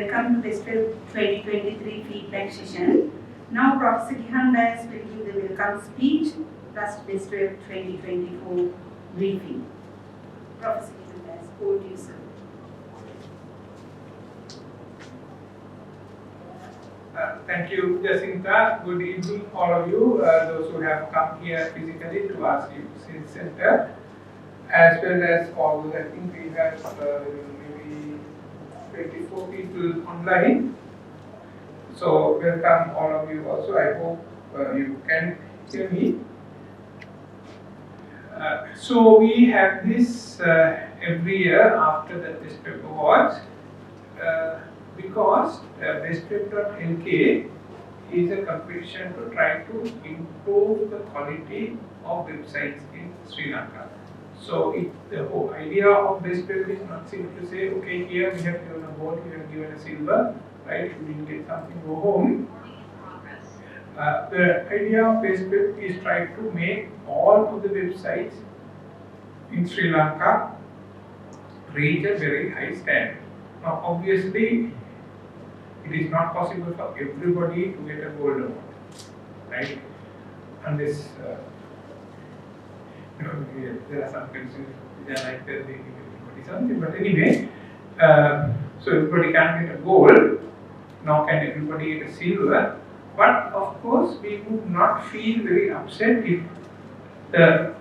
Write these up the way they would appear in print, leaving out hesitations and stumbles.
Welcome to BestWeb 2023 feedback session. Now Prof. Gihan will give the welcome speech plus BestWeb 2024 briefing. Prof. Gihan, over to you, sir. Thank you, Jacinta. Good evening, all of you, those who have come here physically to our center, as well as all those. I think we have maybe 24 people online. So welcome all of you also. I hope you can hear me. So we have this every year after the BestWeb Awards. Because BestWeb.LK is a competition to try to improve the quality of websites in Sri Lanka. So the whole idea of BestWeb is not simply to say, okay, here we have given a gold, we have given a silver, right? If you didn't get something, go home. The idea of BestWeb is try to make all of the websites in Sri Lanka reach a very high standard. Now, obviously, it is not possible for everybody to get a gold award, right? Unless there are some countries which are like that, they give everybody something. But anyway, so everybody can get a gold. Now, can everybody get a silver? But of course, we would not feel very upset if the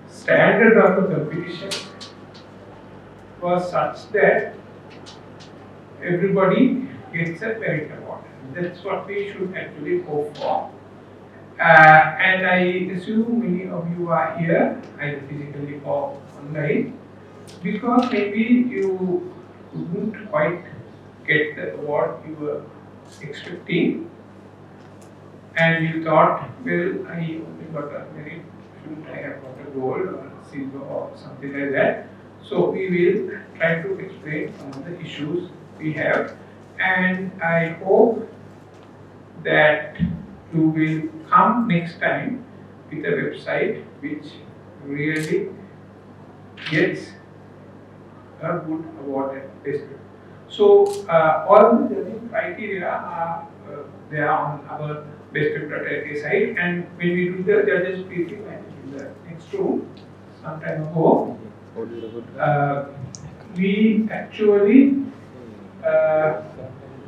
standard of the competition was such that everybody gets a merit award. That's what we should actually hope for. And I assume many of you are here, either physically or online, because maybe you couldn't quite get the award you were expecting, and you thought, well, I only got a merit, shouldn't I have got a gold or silver or something like that? So we will try to explain some of the issues we have, and I hope that you will come next time with a website which really gets a good award at BestWeb. So all the judging criteria are there on our BestWeb.LK site, and when we do the judges briefing in the next room some time ago, we actually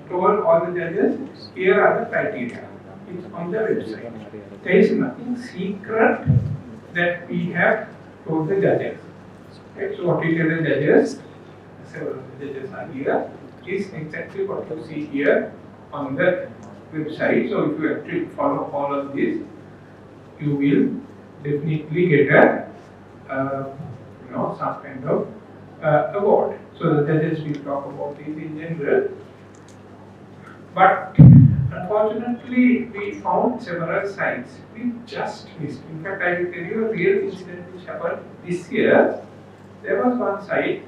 told all the judges, here are the criteria. It's on the website. There is nothing secret that we have told the judges. Okay, so what we tell the judges, several of the judges are here, is exactly what you see here on the website. So if you actually follow all of this, you will definitely get a some kind of award. So the judges will talk about this in general. But unfortunately, we found several sites we just missed. In fact, I will tell you a real incident which happened this year. There was one site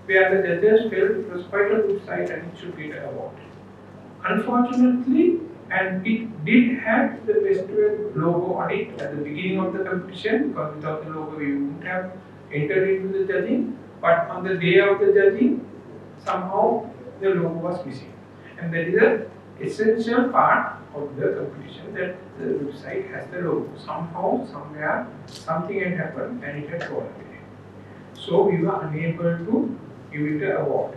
where the judges felt it was quite a good site and it should get an award. Unfortunately, and it did have the BestWeb logo on it at the beginning of the competition, because without the logo we wouldn't have entered into the judging. But on the day of the judging, somehow the logo was missing. And that is an essential part of the competition, that the website has the logo. Somehow, somewhere, something had happened and it had fallen away. So we were unable to give it an award.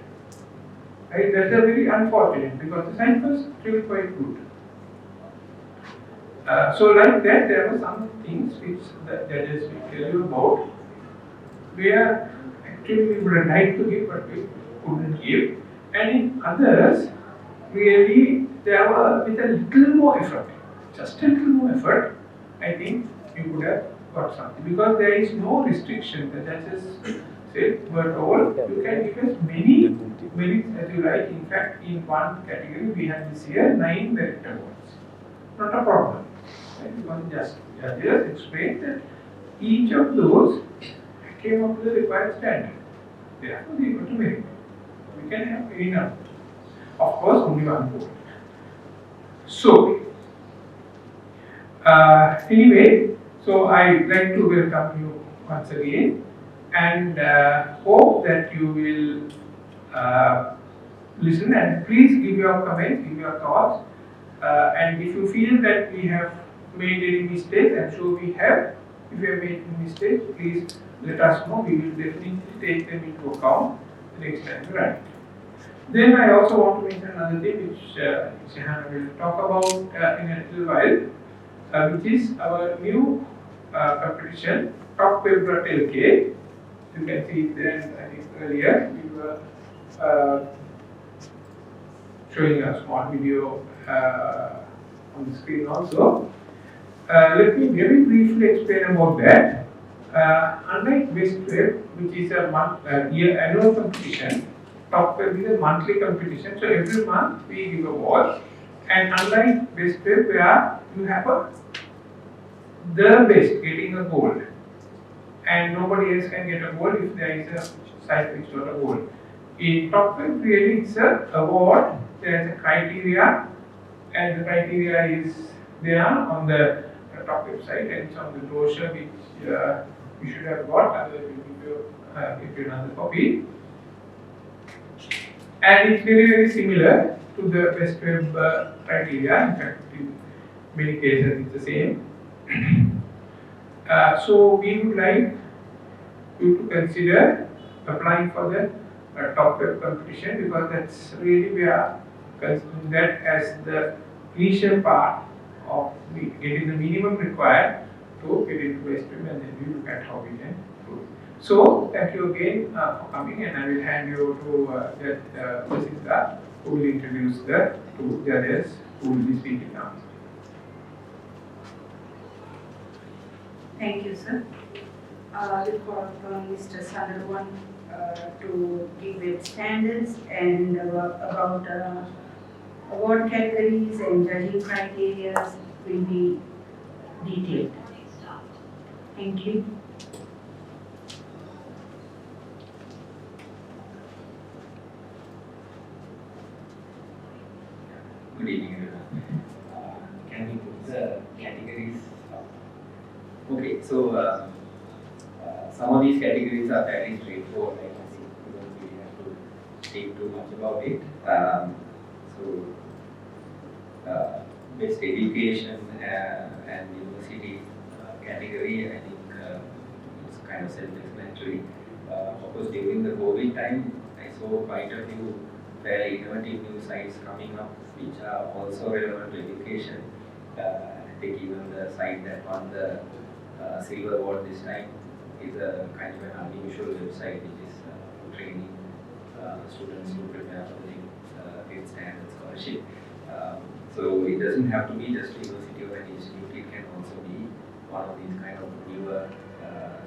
Right? That's a very unfortunate, because the site was really quite good. So like that, there were some things which the judges will tell you about, where actually we would have liked to give but we couldn't give. And in others, really there were with a little more effort, just a little more effort, I think you could have got something. Because there is no restriction. The judges said, but all you can give as many merits as you like. In fact, in one category we had this year 9 merit awards. Not a problem. Right? Because judges explained that each of those came up to the required standard. Therefore, we got a merit. We can have any number. Of course, only one goal. So, anyway, so I like to welcome you once again. and hope that you will listen, and please give your comments, give your thoughts, and if you feel that we have made any mistakes, I'm sure we have. If we have made any mistakes, please let us know. We will definitely take them into account the next time we write. Then I also want to mention another thing which Gihan will talk about in a little while, which is our new competition, BestWeb.LK. You can see it there. I think earlier we were showing a small video on the screen also. Let me very briefly explain about that. Unlike BestWeb, which is a annual competition, BestWeb is a monthly competition. So every month we give award. And unlike BestWeb, where you have the best getting a gold, and nobody else can get a gold if there is a site which got a gold. In BestWeb, really it's a award. There is a criteria, and the criteria is there on the top website, and it's on the brochure which you should have got. Otherwise, we will give you another copy. And it's very similar to the BestWeb criteria. In fact, in many cases, it's the same. So we would like you to consider applying for the BestWeb competition, because that's really we are considering that as the initial part of getting the minimum required to get into BestWeb, and then we look at how we can do it. So thank you again for coming, and I will hand you to Buddhika, who will introduce the two judges who will be speaking now. Thank you, sir. We call upon Mr. Sandaruwan to give its standards and about award categories and judging criteria will be detailed. Thank you. Good evening, everyone. Can we put the categories up? Okay, so some of these categories are fairly straightforward. I think we don't really have to think too much about it. Best education and university category, I think it's kind of self-explanatory. Of course, during the COVID time, I saw quite a few fairly innovative new sites coming up, which are also relevant to education. I think even the site that won the silver award this time is a kind of an unusual website, which is training students to prepare for the fifth standard scholarship. So it doesn't have to be just university or an institute, it can also be one of these kind of newer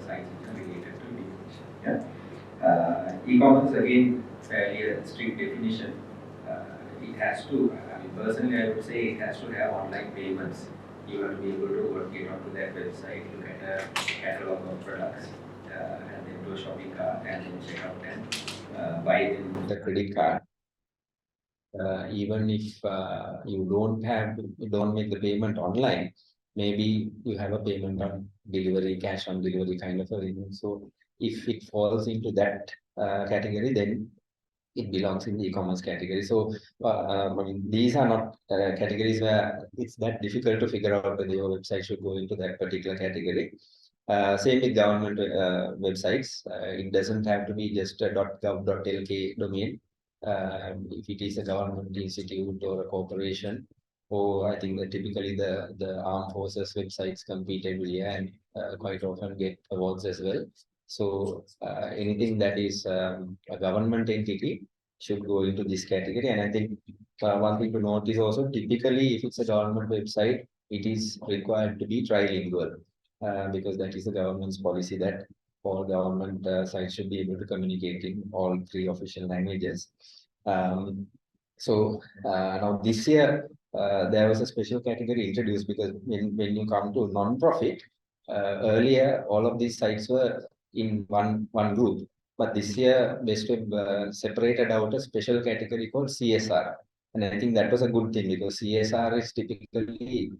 sites which are related to education. Yeah? E-commerce, again, fairly a strict definition. It has to, I mean, personally I would say it has to have online payments. You have to be able to get onto that website, look at a catalog of products, and then do a shopping cart, and then check out and buy them with the credit card. Even if you don't make the payment online, maybe you have a payment on delivery, cash on delivery kind of a thing. So if it falls into that category, then it belongs in the e-commerce category. So I mean, these are not categories where it's that difficult to figure out whether your website should go into that particular category. Same with government websites. It doesn't have to be just a .gov.lk domain. If it is a government institute or a corporation, or I think that typically the armed forces websites compete every year and quite often get awards as well. So anything that is a government entity should go into this category. And I think one thing to note is also, typically if it's a government website, it is required to be trilingual, because that is the government's policy that all government sites should be able to communicate in all three official languages. So now this year there was a special category introduced, because when you come to non-profit, earlier all of these sites were in one group, but this year BestWeb separated out a special category called CSR, and I think that was a good thing, because CSR is typically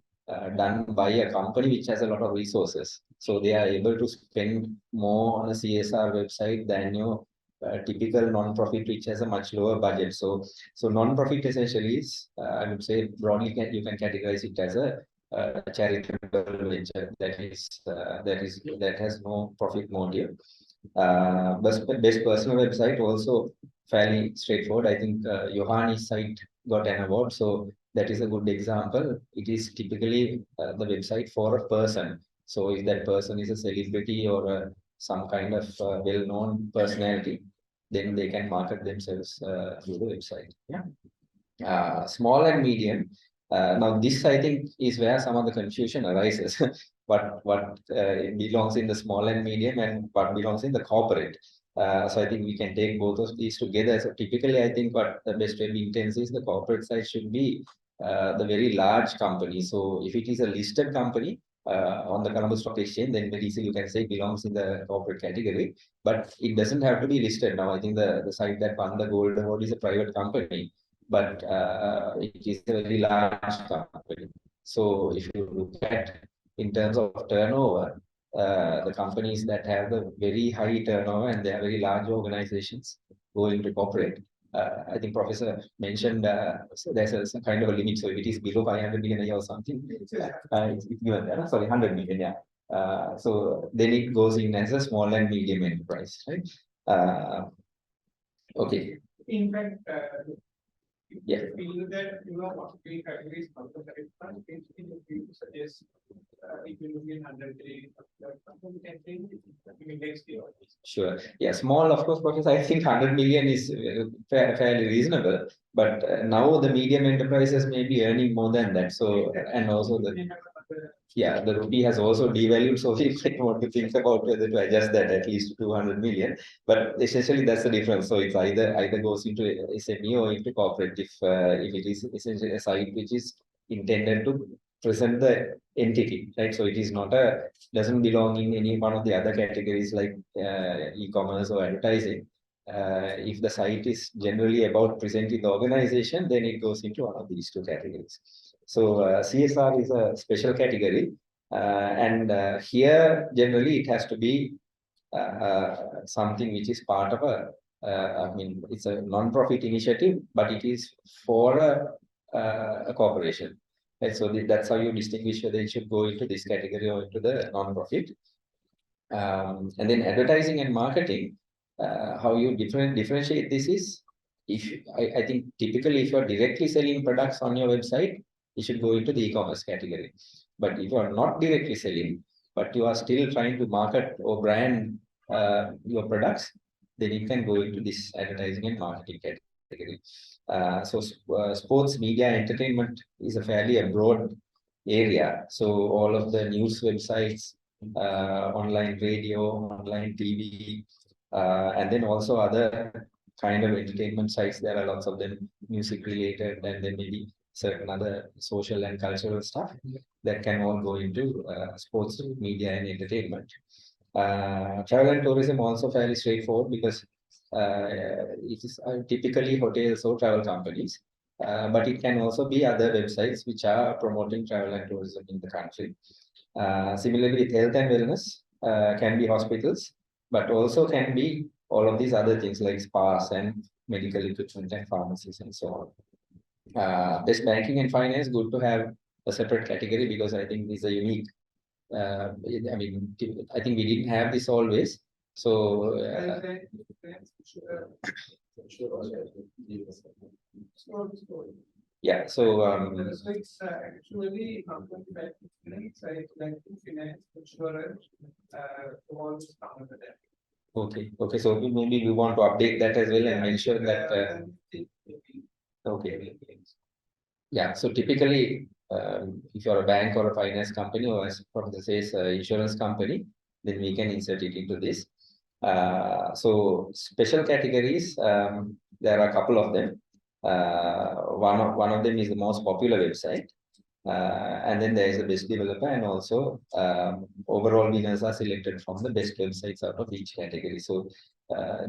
done by a company which has a lot of resources. So they are able to spend more on a CSR website than your typical non-profit which has a much lower budget. So non-profit essentially is, I would say broadly you can categorize it as a charitable venture that has no profit motive. Best personal website also fairly straightforward. I think Johan's site got an award, so that is a good example. It is typically the website for a person. So if that person is a celebrity or some kind of well-known personality, then they can market themselves through the website. Yeah. Small and medium. Now this I think is where some of the confusion arises. what belongs in the small and medium and what belongs in the corporate. So I think we can take both of these together. So typically I think what the best way intends is the corporate side should be the very large company. So if it is a listed company on the Colombo Stock Exchange, then very easily you can say belongs in the corporate category. But it doesn't have to be listed. Now I think the site that won the gold award is a private company, but it is a very large company. So if you look at in terms of turnover, the companies that have the very high turnover and they are very large organizations go into corporate. I think Professor mentioned so there's some kind of a limit. So if it is below 500 million a year or something, it's given there. Sorry, 100 million, yeah. So then it goes in as a small and medium enterprise, right? Okay. In fact, yeah. Feel that what we categories from the right front, you suggest if you look in 100K, we can change it next year. Sure. Yeah, small, of course, because I think 100 million is fairly reasonable. But now the medium enterprises may be earning more than that. So, and also the rupee has also devalued. So we might want to think about whether to adjust that at least to 200 million. But essentially, that's the difference. So it's either goes into SME or into corporate. If it is essentially a site which is intended to present the entity, right? So it is not doesn't belong in any one of the other categories like e-commerce or advertising. If the site is generally about presenting the organization, then it goes into one of these two categories. So CSR is a special category, and here generally it has to be something which is part of I mean, it's a non-profit initiative, but it is for a corporation. And so that's how you distinguish whether it should go into this category or into the non-profit. And then advertising and marketing, how you differentiate this is, I think typically if you're directly selling products on your website, you should go into the e-commerce category. But if you are not directly selling, but you are still trying to market or brand your products, then you can go into this advertising and marketing category. Sports, media, entertainment is a fairly broad area. So all of the news websites, online radio, online TV, and then also other kind of entertainment sites. There are lots of them, music related, and then maybe certain other social and cultural stuff that can all go into sports, media, and entertainment. Travel and tourism also fairly straightforward because it is typically hotels or travel companies, but it can also be other websites which are promoting travel and tourism in the country. Similarly, with health and wellness, can be hospitals, but also can be all of these other things like spas and medical equipment and pharmacies and so on. Best banking and finance, good to have a separate category because I think these are unique. I mean, I think we didn't have this always. So, yeah, so it's actually like finance, insurance, all under that. Okay, so maybe we want to update that as well and make sure that okay. Yeah, so typically if you're a bank or a finance company or as Professor says insurance company, then we can insert it into this. So special categories, there are a couple of them. One of them is the most popular website. And then there is a best developer, and also overall winners are selected from the best websites out of each category. So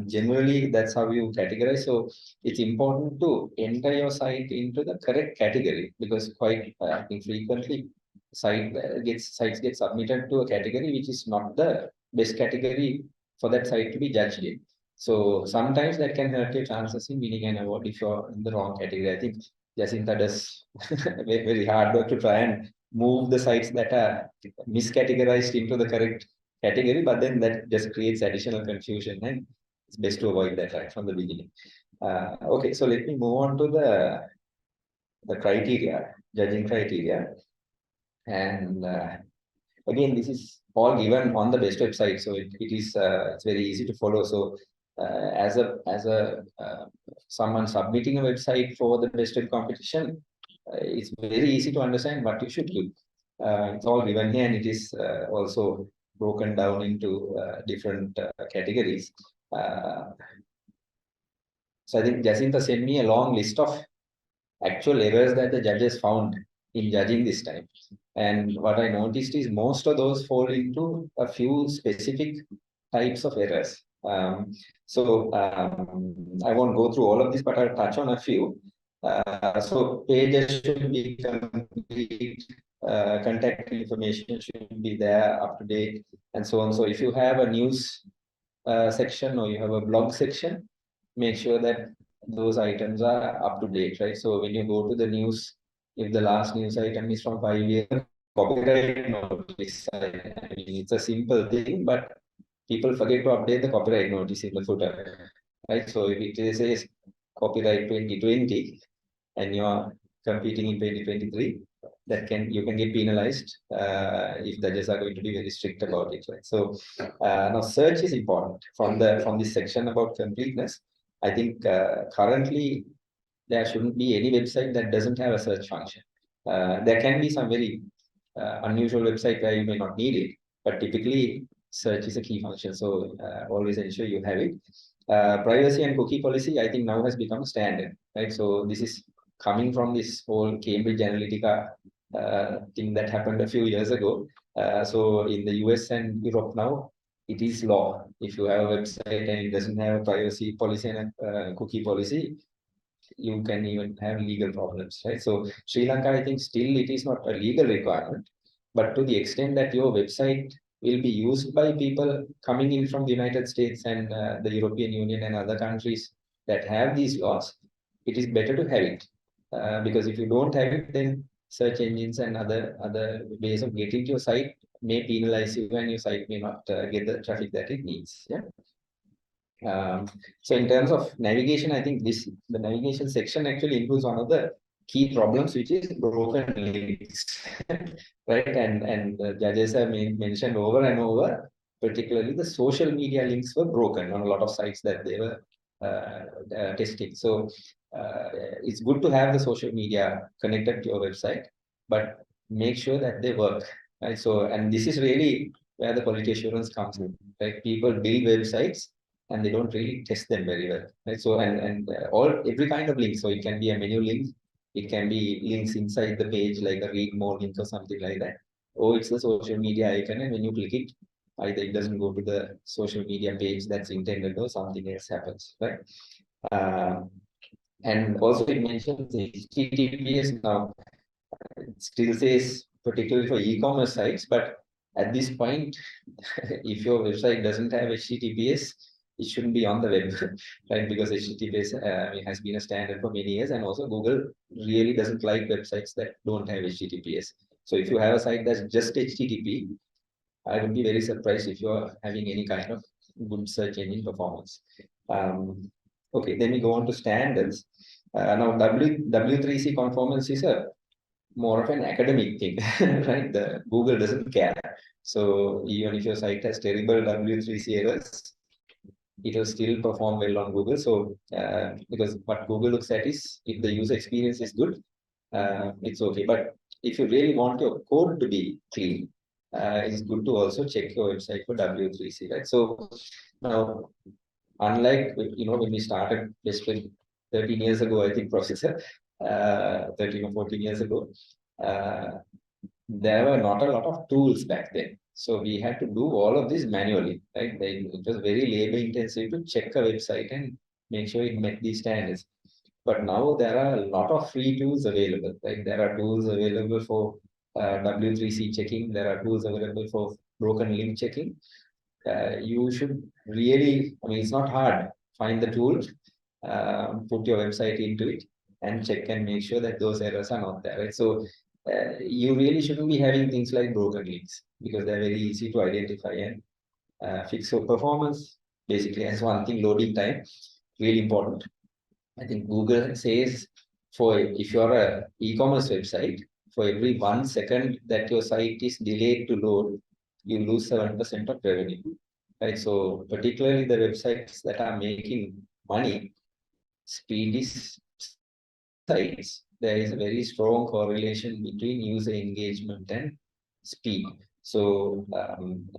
generally that's how you categorize. So it's important to enter your site into the correct category because quite I think frequently sites get submitted to a category which is not the best category for that site to be judged in. So sometimes that can hurt your chances in winning an award if you're in the wrong category. I think Jacinta does very hard work to try and move the sites that are miscategorized into the correct category, but then that just creates additional confusion, and it's best to avoid that right from the beginning. Okay, so let me move on to the criteria, judging criteria. And again, this is all given on the best website, so it is it's very easy to follow. So as a someone submitting a website for the best web competition, it's very easy to understand what you should do. It's all given here, and it is also broken down into different categories. So I think Jacinta sent me a long list of actual errors that the judges found in judging this time. And what I noticed is most of those fall into a few specific types of errors. I won't go through all of this, but I'll touch on a few. So pages should be complete, contact information should be there, up to date, and so on. So if you have a news section or you have a blog section, make sure that those items are up to date, right? So when you go to the news, if the last news item is from 5 years, copyright notice. I mean, it's a simple thing, but people forget to update the copyright notice in the footer, right? So if it says copyright 2020 and you are competing in 2023, you can get penalized if the judges are going to be very strict about it, right? So now search is important from this section about completeness. I think currently there shouldn't be any website that doesn't have a search function. There can be some very unusual website where you may not need it, but typically search is a key function. So always ensure you have it. Privacy and cookie policy, I think now has become standard, right? So this is coming from this whole Cambridge Analytica thing that happened a few years ago. So in the US and Europe now, it is law. If you have a website and it doesn't have a privacy policy and a cookie policy, you can even have legal problems, right? So Sri Lanka, I think still it is not a legal requirement, but to the extent that your website will be used by people coming in from the United States and the European Union and other countries that have these laws, it is better to have it. Because if you don't have it, then search engines and other ways of getting to your site may penalize you and your site may not get the traffic that it needs. Yeah. So in terms of navigation, I think the navigation section actually includes one of the key problems, which is broken links, right? And the judges have mentioned over and over, particularly the social media links were broken on a lot of sites that they were testing. So it's good to have the social media connected to your website, but make sure that they work, right? So, and this is really where the quality assurance comes in, right? People build websites and they don't really test them very well, right? So every kind of link. So it can be a menu link, it can be links inside the page like a read more link or something like that. Or it's the social media icon, and when you click it, either it doesn't go to the social media page that's intended or something else happens, right? And also it mentions HTTPS now. It still says particularly for e-commerce sites, but at this point, if your website doesn't have HTTPS, it shouldn't be on the web, right? Because HTTPS has been a standard for many years, and also Google really doesn't like websites that don't have HTTPS. So if you have a site that's just HTTP, I would be very surprised if you're having any kind of good search engine performance. Okay, then we go on to standards. Now W3C conformance is more of an academic thing, right? The Google doesn't care. So even if your site has terrible W3C errors, it will still perform well on Google. So because what Google looks at is if the user experience is good, it's okay. But if you really want your code to be clean, it's good to also check your website for W3C, right? So now, unlike when we started BestWeb 13 years ago, I think, Professor, 13 or 14 years ago, there were not a lot of tools back then. So we had to do all of this manually, right? It was very labor intensive to check a website and make sure it met these standards. But now there are a lot of free tools available, right? There are tools available for W3C checking. There are tools available for broken link checking. You should really, I mean, it's not hard. Find the tool, put your website into it, and check and make sure that those errors are not there. Right? So you really shouldn't be having things like broken links because they're very easy to identify and fix. Your performance basically has one thing: loading time, really important. I think Google says for if you're a e-commerce website, for every 1 second that your site is delayed to load, you lose 7% of revenue. Right. So particularly the websites that are making money, speed is sites. There is a very strong correlation between user engagement and speed. So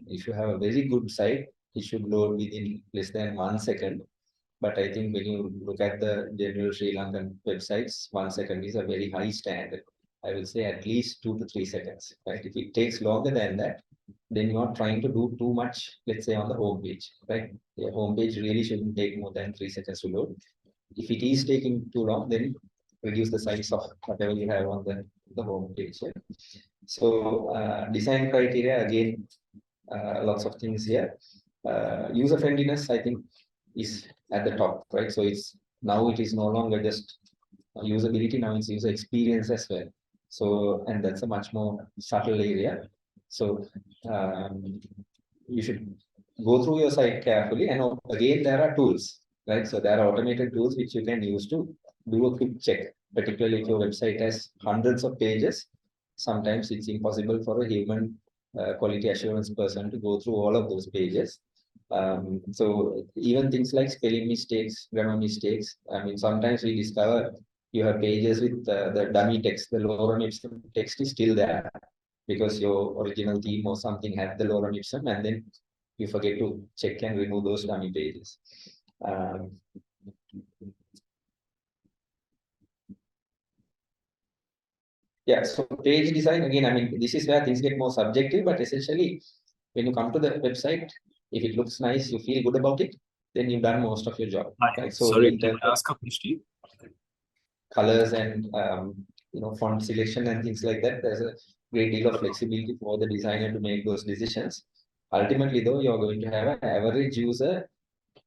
if you have a very good site, it should load within less than 1 second. But I think when you look at the general Sri Lankan websites, 1 second is a very high standard. I will say at least 2 to 3 seconds. Right? If it takes longer than that, then you are trying to do too much, let's say on the home page. Right? The home page really shouldn't take more than 3 seconds to load. If it is taking too long, then reduce the size of whatever you have on the home page. Right? So design criteria, again, lots of things here. User friendliness, I think, is at the top, right? So it's now it is no longer just usability, now it's user experience as well. So, and that's a much more subtle area. So you should go through your site carefully. And again, there are tools, right? So there are automated tools which you can use to do a quick check, particularly if your website has hundreds of pages. Sometimes it's impossible for a human quality assurance person to go through all of those pages. So even things like spelling mistakes, grammar mistakes, I mean, sometimes we discover you have pages with the dummy text, the lorem ipsum text is still there because your original theme or something had the lorem ipsum, and then you forget to check and remove those dummy pages. Yeah, so page design, again, I mean, this is where things get more subjective, but essentially, when you come to the website, if it looks nice, you feel good about it, then you've done most of your job. Right? So Sorry, in can terms I of ask a question? colors and font selection and things like that, there's a great deal of flexibility for the designer to make those decisions. Ultimately, though, you're going to have an average user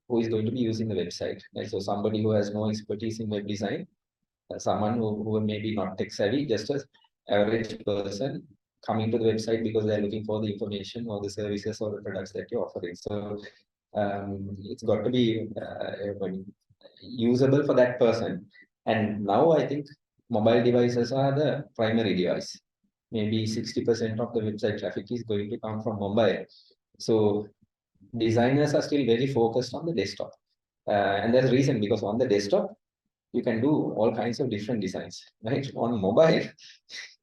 who is going to be using the website. Right? So somebody who has no expertise in web design, someone who may be not tech savvy, just as average person coming to the website because they're looking for the information or the services or the products that you're offering. So it's got to be usable for that person. And now I think mobile devices are the primary device. Maybe 60% of the website traffic is going to come from mobile. So designers are still very focused on the desktop. And there's a reason, because on the desktop, you can do all kinds of different designs, right? On mobile,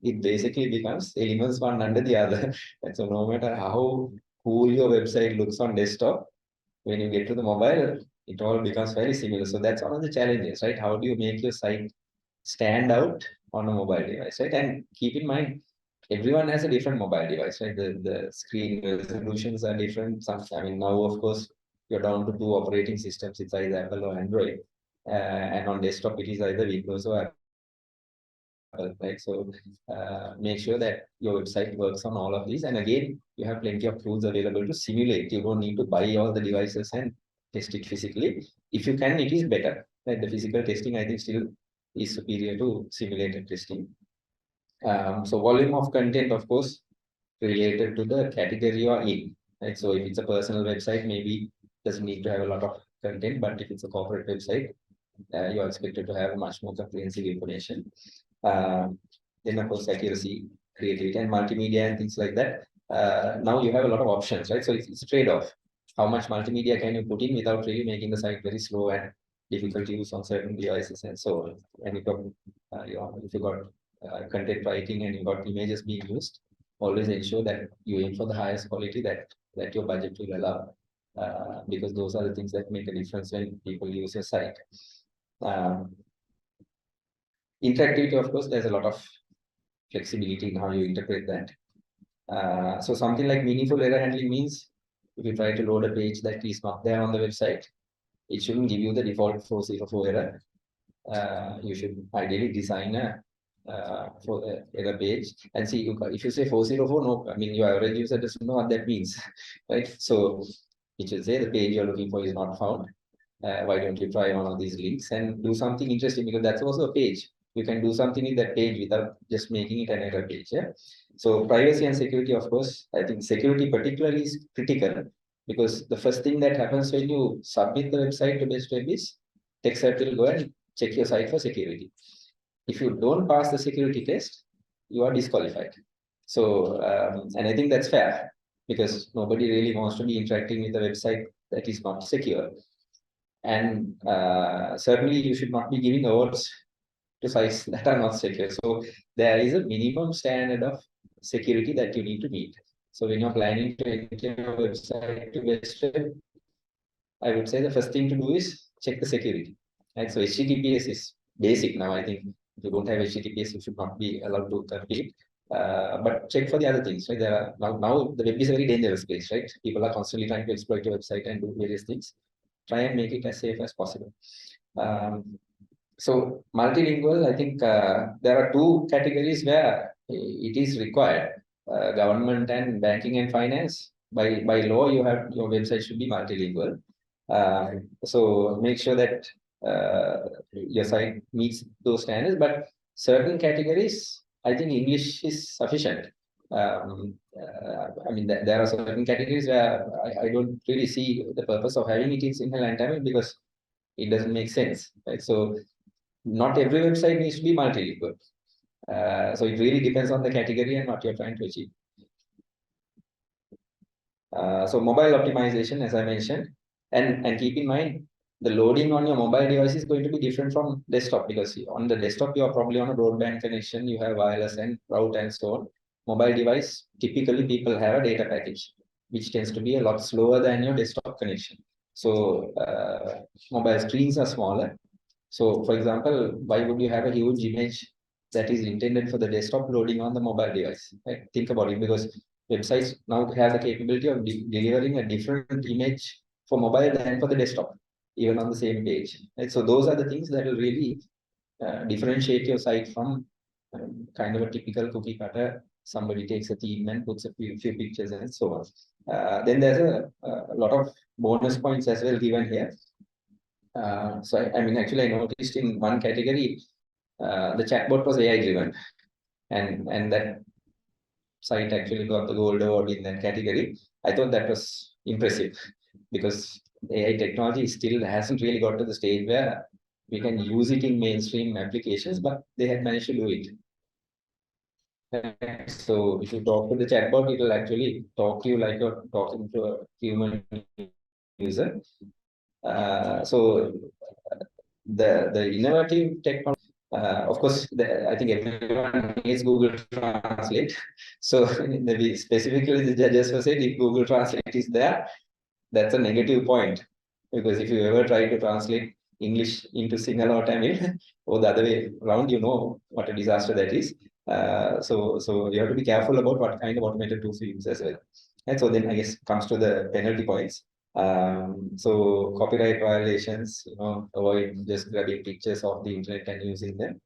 it basically becomes elements one under the other. And so no matter how cool your website looks on desktop, when you get to the mobile, it all becomes very similar. So that's one of the challenges, right? How do you make your site stand out on a mobile device, right? And keep in mind, everyone has a different mobile device, right? The screen resolutions are different. I mean, now, of course, you're down to 2 operating systems. It's either Apple or Android. And on desktop, it is either Windows or Apple, right? So make sure that your website works on all of these. And again, you have plenty of tools available to simulate. You don't need to buy all the devices and test it physically. If you can, it is better. Right? The physical testing, I think, still is superior to simulated testing. So volume of content, of course, related to the category you're in. Right? So if it's a personal website, maybe doesn't need to have a lot of content, but if it's a corporate website, you're expected to have much more comprehensive information. Then of course accuracy, creativity, and multimedia and things like that. Now you have a lot of options, right? So it's a trade-off. How much multimedia can you put in without really making the site very slow and difficult to use on certain devices and so on. And if you got content writing and you got images being used, always ensure that you aim for the highest quality that your budget will allow, because those are the things that make a difference when people use your site. Interactivity, of course, there's a lot of flexibility in how you interpret that. So something like meaningful error handling means if you try to load a page that is not there on the website, it shouldn't give you the default 404 error. You should ideally design a for the error page and see if you say 404, no, I mean your average user doesn't know what that means, right? So it should say the page you're looking for is not found. Why don't you try one of these links and do something interesting, because that's also a page. You can do something in that page without just making it an error page. Yeah. So privacy and security, of course, I think security particularly is critical, because the first thing that happens when you submit the website to BestWeb is TechSat will go and check your site for security. If you don't pass the security test, you are disqualified. So, and I think that's fair, because nobody really wants to be interacting with a website that is not secure. And certainly you should not be giving awards to sites that are not secure. So there is a minimum standard of security that you need to meet. So when you're planning to enter your website to BestWeb, I would say the first thing to do is check the security. Right? So HTTPS is basic now. I think if you don't have HTTPS, you should not be allowed to compete. But check for the other things. Right? There are now the web is a very dangerous place, right? People are constantly trying to exploit your website and do various things. Try and make it as safe as possible. So multilingual, I think there are two categories where it is required. Government and banking and finance. By law, your website should be multilingual. So make sure that your site meets those standards. But certain categories, I think English is sufficient. I mean, there are certain categories where I don't really see the purpose of having it in Sinhala and Tamil, because it doesn't make sense, right? So not every website needs to be multilingual. So it really depends on the category and what you're trying to achieve. So mobile optimization, as I mentioned, and keep in mind the loading on your mobile device is going to be different from desktop, because on the desktop you are probably on a broadband connection, you have wireless and route and so on. Mobile device, typically people have a data package, which tends to be a lot slower than your desktop connection. So mobile screens are smaller. So for example, why would you have a huge image that is intended for the desktop loading on the mobile device? Right? Think about it, because websites now have the capability of delivering a different image for mobile than for the desktop, even on the same page. Right? So those are the things that will really differentiate your site from kind of a typical cookie cutter. Somebody takes a theme and puts a few pictures and so on. Then there's a lot of bonus points as well given here. So I mean, actually, I noticed in one category, the chatbot was AI driven, and that site actually got the gold award in that category. I thought that was impressive, because AI technology still hasn't really got to the stage where we can use it in mainstream applications, but they had managed to do it. So if you talk to the chatbot, it will actually talk to you like you're talking to a human user. So the innovative technology, of course, I think everyone needs Google Translate. So maybe specifically the judges were saying if Google Translate is there, that's a negative point, because if you ever try to translate English into Sinhala or Tamil or the other way around, you know what a disaster that is. So you have to be careful about what kind of automated tools you use as well. And so then I guess comes to the penalty points. So copyright violations, avoid just grabbing pictures of the internet and using them.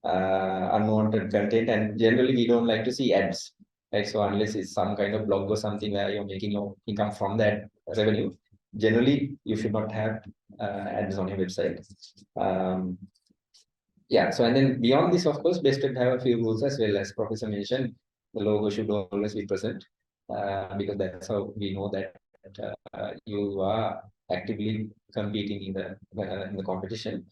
Unwanted content, and generally we don't like to see ads, right? So unless it's some kind of blog or something where you're making your income from that revenue, generally you should not have ads on your website. Yeah, so and then beyond this, of course, BestWeb have a few rules as well. As Professor mentioned, the logo should always be present, because that's how we know that you are actively competing in the competition.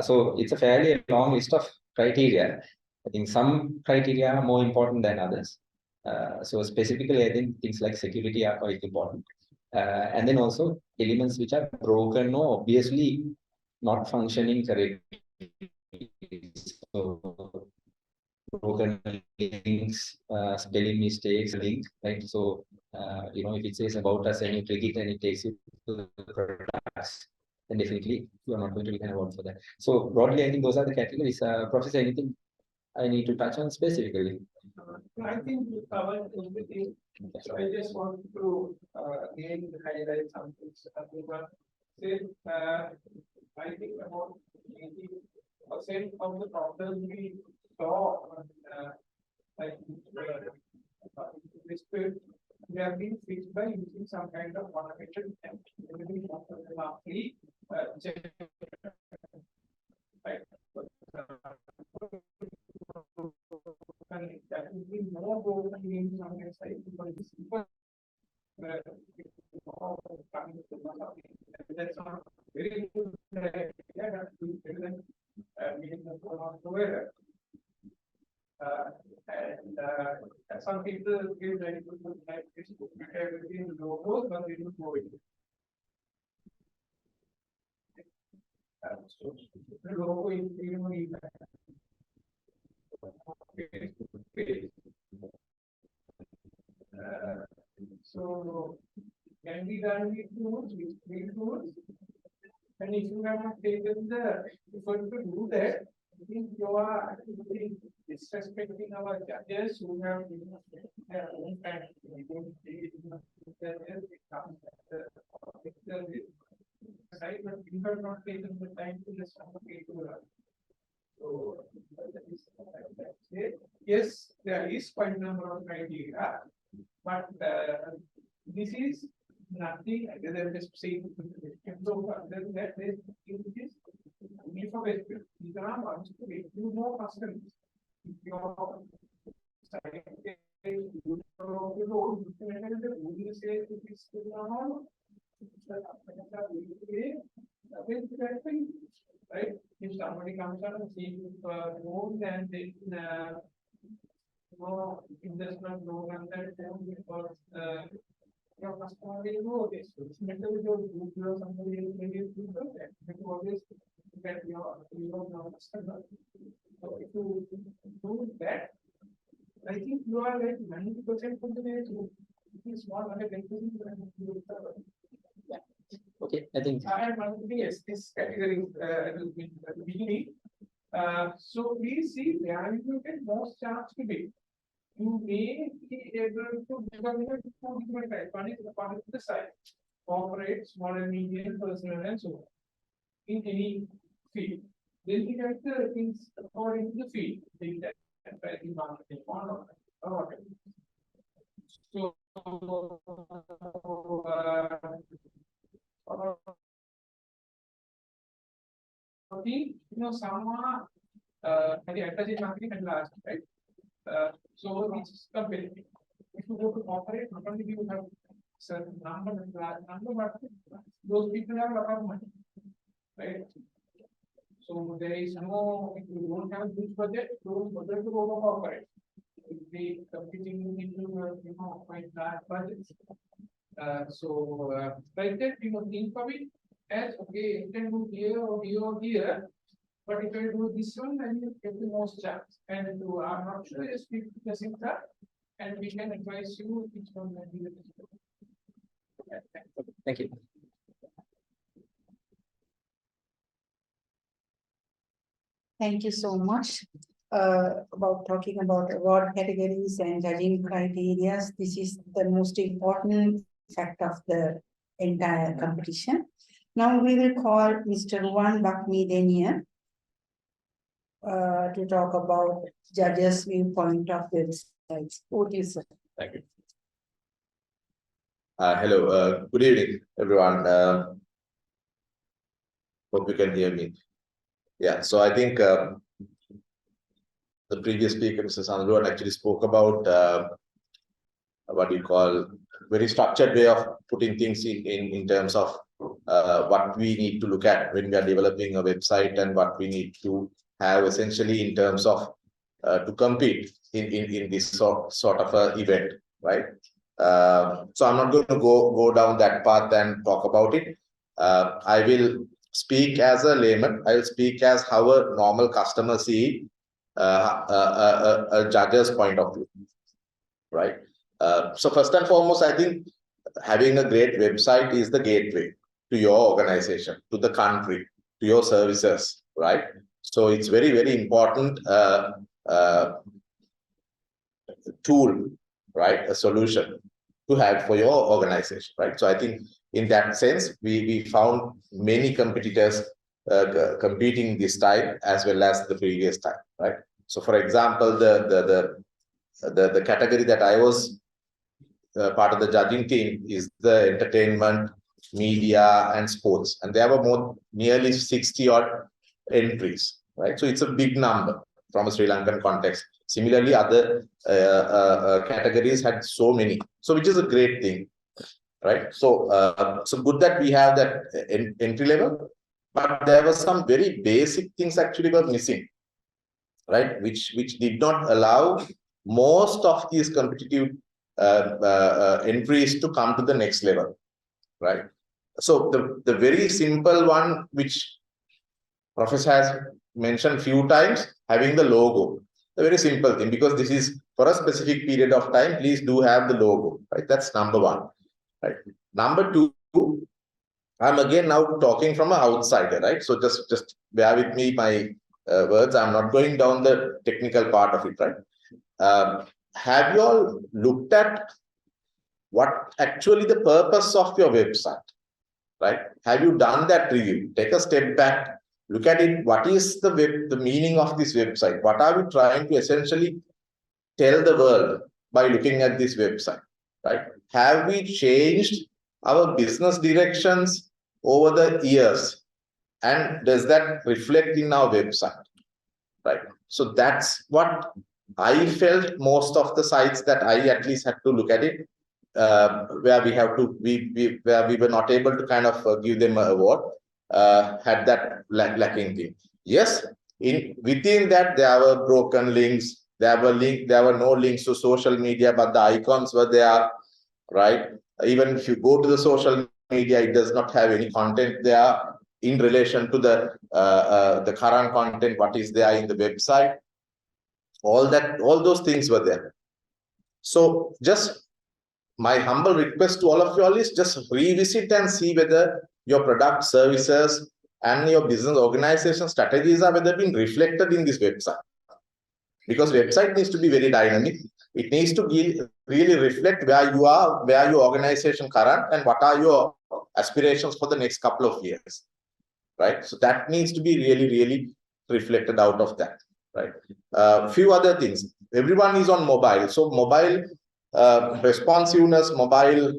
So it's a fairly long list of criteria. I think some criteria are more important than others. So specifically, I think things like security are quite important. And then also elements which are broken or obviously not functioning correctly. So broken links, spelling mistakes, link, right? So, if it says about us and you click it and it takes you to the products, then definitely you are not going to get an award for that. So broadly, I think those are the categories. Professor, anything I need to touch on specifically? I think you covered everything. So I just want to again highlight something. I think about 80% of the problems we saw on like this could they have been fixed by using some kind of automated right? And that would be more gold in some side because it's that's not very good. And some people feel very good like this everything logos, but they don't know it. So the logo is really so can be done with tools, with free tools. And if you have not taken the effort to do that, I think you are actually disrespecting our judges who have their own kind but you have not taken the time to just to run. So yes, there is quite a number of criteria, but this is nothing other than just saying other than that there is only for BestWeb. These are ones to make you more customers. If your site is good for the road, you can say it is normal. Right? If somebody comes out and sees more than they no investment loan and that because your customer will know this. It's better with your Google or somebody maybe Google that you always get your customer. So if you do that, I think you are like 90% of the way to small under 10%. Okay, I think. I am one of the this category at the beginning. So please see where you get most chance to be. You may be able to become two different types. One is the part of the size, corporate, small and medium, personal, and so on. In any field. Then we get the things according to the field. Think that marketing, or whatever. So some the advertising marketing and last, right? So it's competitive. If you go to corporate, not only do you have certain number and large number, but those people have a lot of money, right? So there is no, if you don't have this budget, those budget to go to corporate. If they competing into quite large budgets. Like that, think of it as okay, you can do here or here or here. But if I do this one, then you get the most chance. And you are not sure, just speak to the center and we can advise you which one may be the best. Thank you. Thank you so much. About talking about award categories and judging criteria. This is the most important fact of the entire competition. Now we will call Mr. Ruwan Bakmedeniya to talk about judges' viewpoint of websites. Over to you, sir. Thank you. Hello, good evening, everyone. Hope you can hear me. Yeah, so I think the previous speaker, Mr. Sandaruwan, actually spoke about what you call very structured way of putting things in terms of what we need to look at when we are developing a website and what we need to have essentially in terms of to compete in this sort of a event, right? So I'm not going to go down that path and talk about it. I will speak as a layman. I will speak as how a normal customer see a judge's point of view, right? So first and foremost, I think having a great website is the gateway to your organization, to the country, to your services, right? So it's very, very important tool, right? A solution to have for your organization, right? So I think in that sense, we found many competitors competing this time as well as the previous time, right? So for example, the category that I was part of the judging team is the entertainment, media, and sports. And there were nearly 60 odd entries, right? So it's a big number from a Sri Lankan context. Similarly, other categories had so many, so which is a great thing, right? So, so good that we have that entry level, but there were some very basic things actually were missing, right? Which did not allow most of these competitive entries to come to the next level, right? So the very simple one, which Professor has mentioned few times, having the logo, a very simple thing, because this is for a specific period of time, please do have the logo, right? That's number one, right? Number two, I'm again now talking from an outsider, right? So just bear with me my words. I'm not going down the technical part of it, right? Have you all looked at what actually the purpose of your website, right? Have you done that review? Take a step back, look at it. What is the meaning of this website? What are we trying to essentially tell the world by looking at this website, right? Have we changed our business directions over the years? And does that reflect in our website, right? So that's what I felt most of the sites that I at least had to look at it, where we have to, where we were not able to kind of give them an award, had that lacking thing. Yes, within that there were broken links, there were no links to social media, but the icons were there, right? Even if you go to the social media, it does not have any content there in relation to the current content, what is there in the website. All those things were there. So just my humble request to all of you all is just revisit and see whether your product, services, and your business organization strategies are whether being reflected in this website. Because website needs to be very dynamic. It needs to really reflect where you are, where your organization current, and what are your aspirations for the next couple of years, right? So that needs to be really reflected out of that, right? Few other things. Everyone is on mobile, so mobile responsiveness, mobile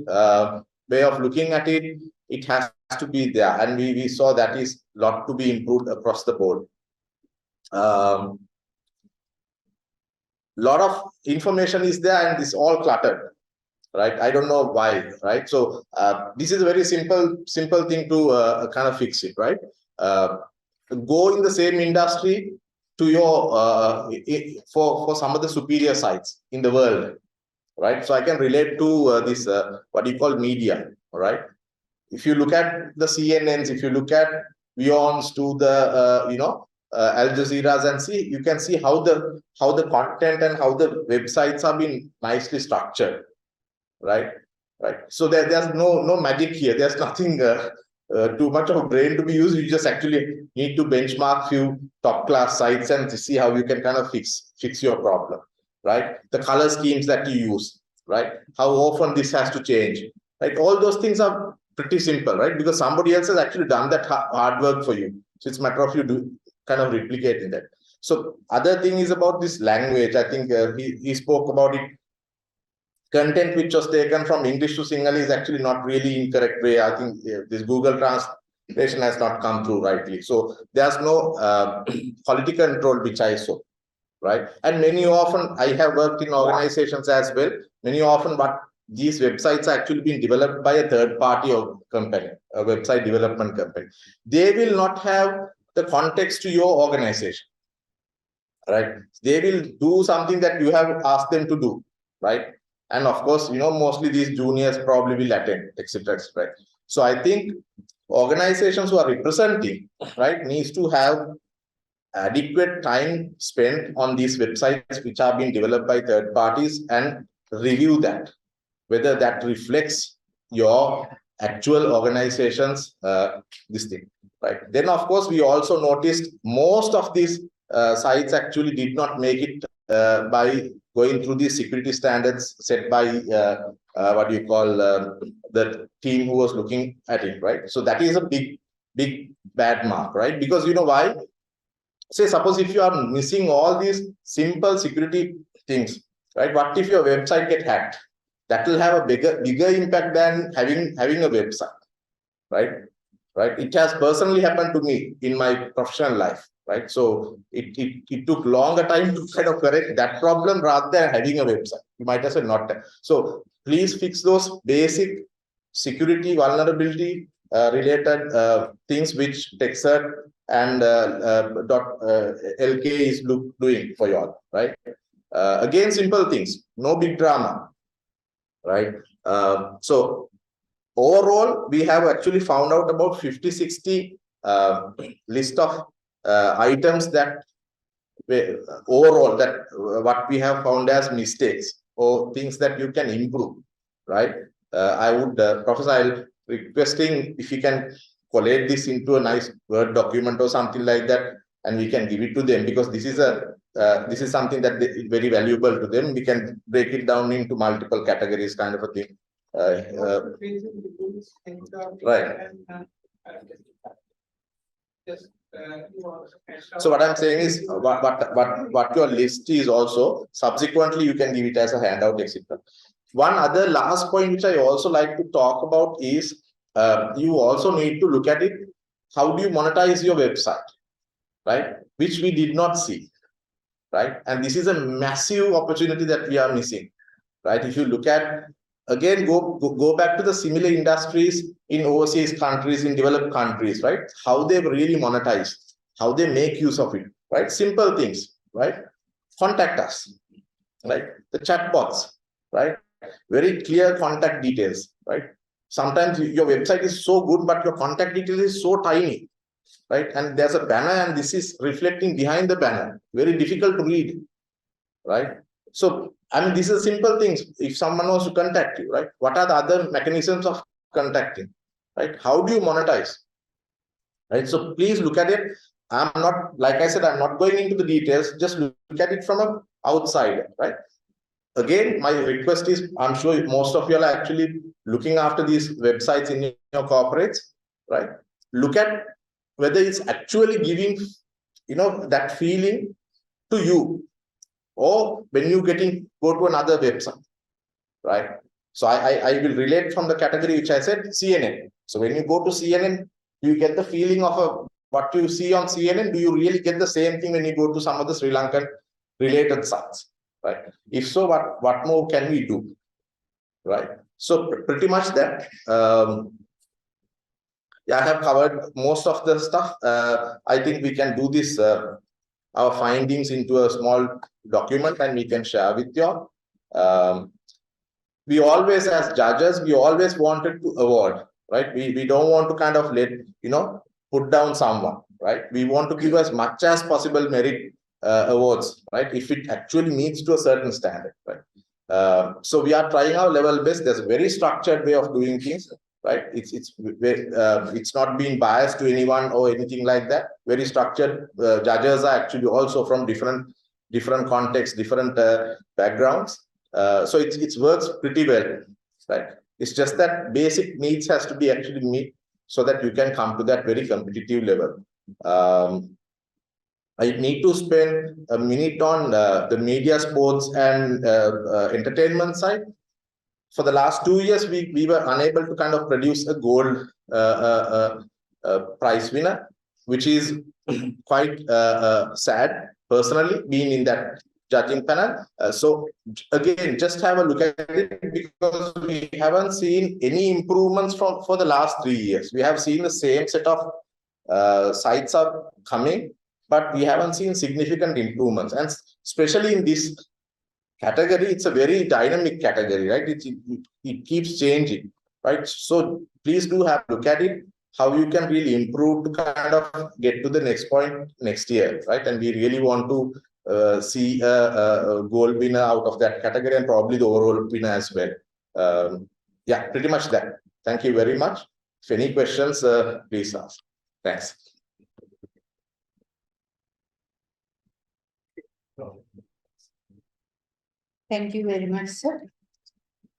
way of looking at it, it has to be there, and we saw that is lot to be improved across the board. Lot of information is there, and this all cluttered, right? I don't know why, right? So this is a very simple thing to kind of fix it, right? Go in the same industry to your for some of the superior sites in the world, right? So I can relate to this what you call media, right? If you look at the CNNs, if you look at Viewpoints to the Al Jazeera's, and see, you can see how the content and how the websites are being nicely structured, right? So there's no magic here. There's nothing too much of a brain to be used. You just actually need to benchmark few top class sites and see how you can kind of fix your problem, right? The color schemes that you use, right? How often this has to change, right? All those things are pretty simple, right? Because somebody else has actually done that hard work for you. So it's a matter of you kind of replicating that. So other thing is about this language. I think he spoke about it. Content which was taken from English to Sinhala is actually not really in correct way. I think this Google translation has not come through rightly. So there's no quality control which I saw, right? And many often, I have worked in organizations as well. Many often what these websites are actually being developed by a third party or company, a website development company. They will not have the context to your organization, right? They will do something that you have asked them to do, right? And of course, mostly these juniors probably will attend, etc., etc. So I think organizations who are representing, right, needs to have adequate time spent on these websites which are being developed by third parties and review that, whether that reflects your actual organization's this thing, right? Then of course we also noticed most of these sites actually did not make it by going through the security standards set by what do you call the team who was looking at it, right? So that is a big bad mark, right? Because why? say suppose if you are missing all these simple security things, right? What if your website get hacked? That will have a bigger impact than having a website, right? Right. It has personally happened to me in my professional life, right? So it took longer time to kind of correct that problem rather than having a website. You might as well not. So please fix those basic security vulnerability related things which Texert and .LK is doing for you all, right? Again, simple things, no big drama, right? So overall, we have actually found out about 50-60 list of items that overall that what we have found as mistakes or things that you can improve, right? I would, Professor, I'll requesting if you can collate this into a nice Word document or something like that, and we can give it to them, because this is something that is very valuable to them. We can break it down into multiple categories, kind of a thing. Right. So what I'm saying is what your list is also subsequently you can give it as a handout, etc. One other last point which I also like to talk about is you also need to look at it. How do you monetize your website, right? Which we did not see, right? And this is a massive opportunity that we are missing, right? If you look at, again, go back to the similar industries in overseas countries, in developed countries, right? How they've really monetized, how they make use of it, right? Simple things, right? Contact us, right? The chatbots, right? Very clear contact details, right? Sometimes your website is so good, but your contact details is so tiny, right? And there's a banner and this is reflecting behind the banner. Very difficult to read, right? So, I mean, these are simple things. If someone wants to contact you, right? What are the other mechanisms of contacting, right? How do you monetize, right? So please look at it. I'm not, like I said, I'm not going into the details. Just look at it from an outsider, right? Again, my request is, I'm sure most of you are actually looking after these websites in your corporates, right? Look at whether it's actually giving, that feeling to you, or when you go to another website, right? So I will relate from the category which I said, CNN. So when you go to CNN, you get the feeling of what you see on CNN. Do you really get the same thing when you go to some of the Sri Lankan related sites, right? If so, what more can we do, right? So pretty much that. Yeah, I have covered most of the stuff. I think we can do this, our findings into a small document, and we can share with you all. We always, as judges, we always wanted to award, right? We don't want to kind of put down someone, right? We want to give as much as possible merit awards, right? If it actually meets to a certain standard, right? So we are trying our level best. There's a very structured way of doing things, right? It's not being biased to anyone or anything like that. Very structured. Judges are actually also from different contexts, different backgrounds. So it works pretty well, right? It's just that basic needs has to be actually meet so that you can come to that very competitive level. I need to spend a minute on the media, sports, and entertainment side. For the last 2 years, we were unable to kind of produce a gold prize winner, which is quite sad, personally, being in that judging panel. So again, just have a look at it, because we haven't seen any improvements for the last 3 years. We have seen the same set of sites are coming, but we haven't seen significant improvements. And especially in this category, it's a very dynamic category, right? It keeps changing, right? So please do have a look at it, how you can really improve to kind of get to the next point next year, right? And we really want to see a gold winner out of that category, and probably the overall winner as well. Yeah, pretty much that. Thank you very much. If any questions, please ask. Thanks. Thank you very much, sir.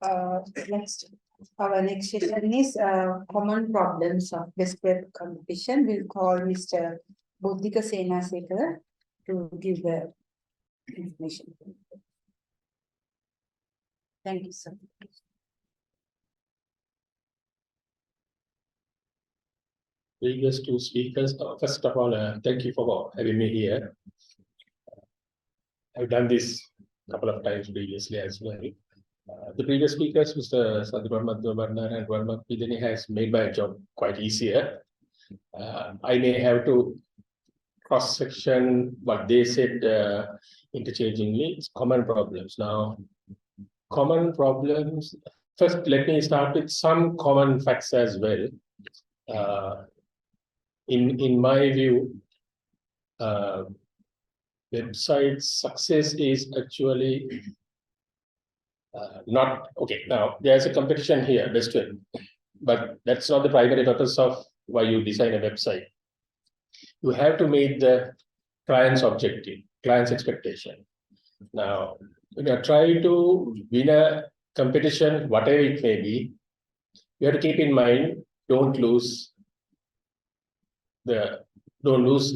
Our next session is common problems of BestWeb competition. We'll call Mr. Buddhika Senasekera to give the information. Thank you, sir. Previous two speakers, first of all, thank you for having me here. I've done this a couple of times previously as well. The previous speakers, Mr. Sandaruwan and Ruwan Bakmedeniya, has made my job quite easier. I may have to cross-section what they said interchangingly. It's common problems. Now, common problems, first let me start with some common facts as well. In my view, website success is actually not okay. Now there's a competition here, BestWeb, but that's not the primary purpose of why you design a website. You have to meet the client's objective, client's expectation. Now, when you try to win a competition, whatever it may be, you have to keep in mind, don't avoid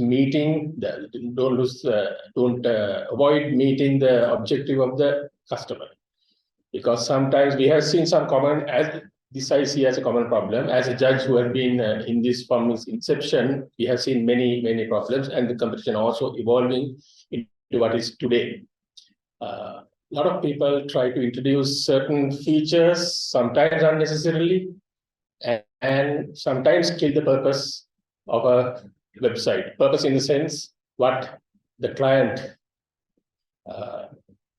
meeting the objective of the customer, because sometimes we have seen some common, as this I see as a common problem. As a judge who have been in this from its inception, we have seen many problems, and the competition also evolving into what is today. A lot of people try to introduce certain features, sometimes unnecessarily, and sometimes kill the purpose of a website. Purpose in the sense what the client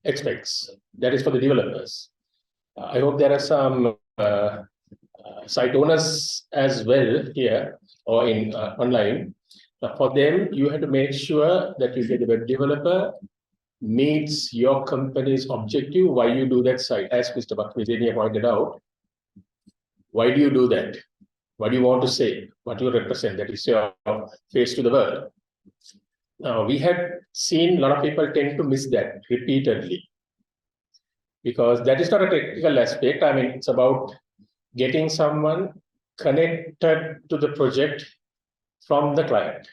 expects. That is for the developers. I hope there are some site owners as well here or in online. For them, you have to make sure that you get the web developer meets your company's objective. Why you do that site? As Mr. Bakmedeniya pointed out, why do you do that? What do you want to say? What do you represent? That is your face to the world. Now, we have seen a lot of people tend to miss that repeatedly, because that is not a technical aspect. I mean, it's about getting someone connected to the project from the client.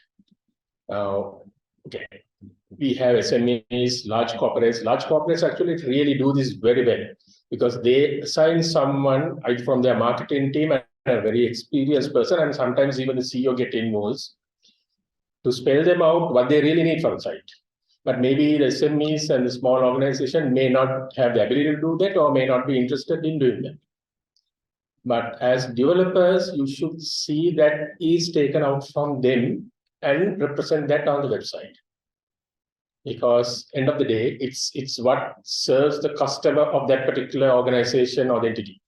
Okay, we have SMEs, large corporates. Large corporates actually really do this very well, because they assign someone either from their marketing team and a very experienced person, and sometimes even the CEO get involved to spell them out what they really need from site. But maybe the SMEs and the small organization may not have the ability to do that, or may not be interested in doing that. But as developers, you should see that is taken out from them and represent that on the website. Because end of the day, it's what serves the customer of that particular organization or the entity.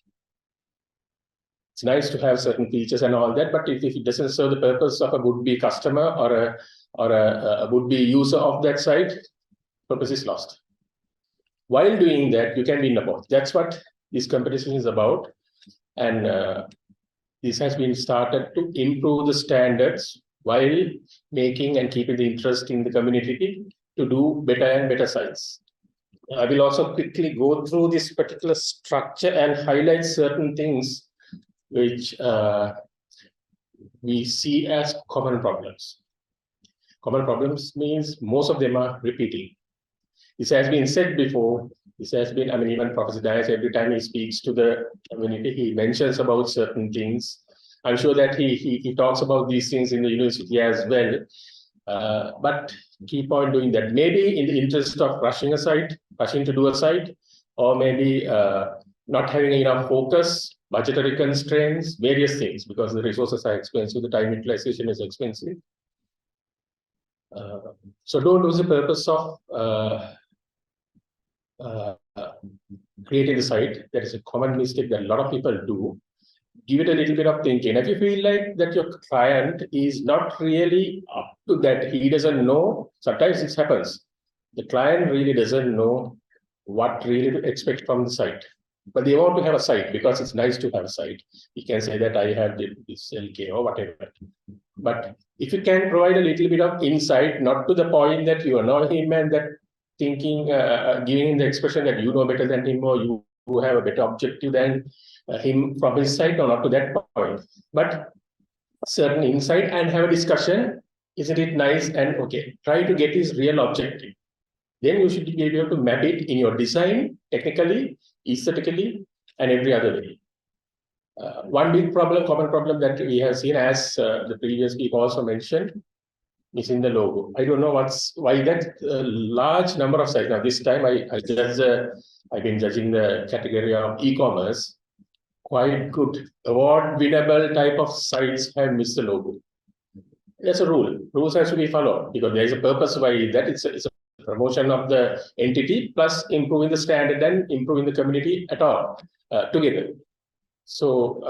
It's nice to have certain features and all that, but if it doesn't serve the purpose of a would-be customer or a would-be user of that site, purpose is lost. While doing that, you can win about. That's what this competition is about. And this has been started to improve the standards while making and keeping the interest in the community to do better and better sites. I will also quickly go through this particular structure and highlight certain things which we see as common problems. Common problems means most of them are repeating. This has been said before. This has been, I mean, even Professor Dias, every time he speaks to the community, he mentions about certain things. I'm sure that he talks about these things in the university as well. But keep on doing that. Maybe in the interest of rushing to do a site, or maybe not having enough focus, budgetary constraints, various things, because the resources are expensive, the time utilization is expensive. So don't lose the purpose of creating the site. That is a common mistake that a lot of people do. Give it a little bit of thinking. If you feel like that your client is not really up to that, he doesn't know, sometimes this happens. The client really doesn't know what really to expect from the site. But they want to have a site because it's nice to have a site. You can say that I have this LK or whatever. But if you can provide a little bit of insight, not to the point that you know him and that thinking, giving him the expression that you know better than him, or you have a better objective than him from his side, or not to that point, but certain insight, and have a discussion isn't it nice? And okay, try to get his real objective. Then you should be able to map it in your design, technically, aesthetically, and every other way. One big problem, common problem that we have seen, as the previous speaker also mentioned, is in the logo. I don't know why that large number of sites. Now this time I've been judging the category of e-commerce. Quite good, award winnable type of sites have missed the logo. There's a rule. Rules has to be followed because there is a purpose why that it's a promotion of the entity plus improving the standard and improving the community at all together. So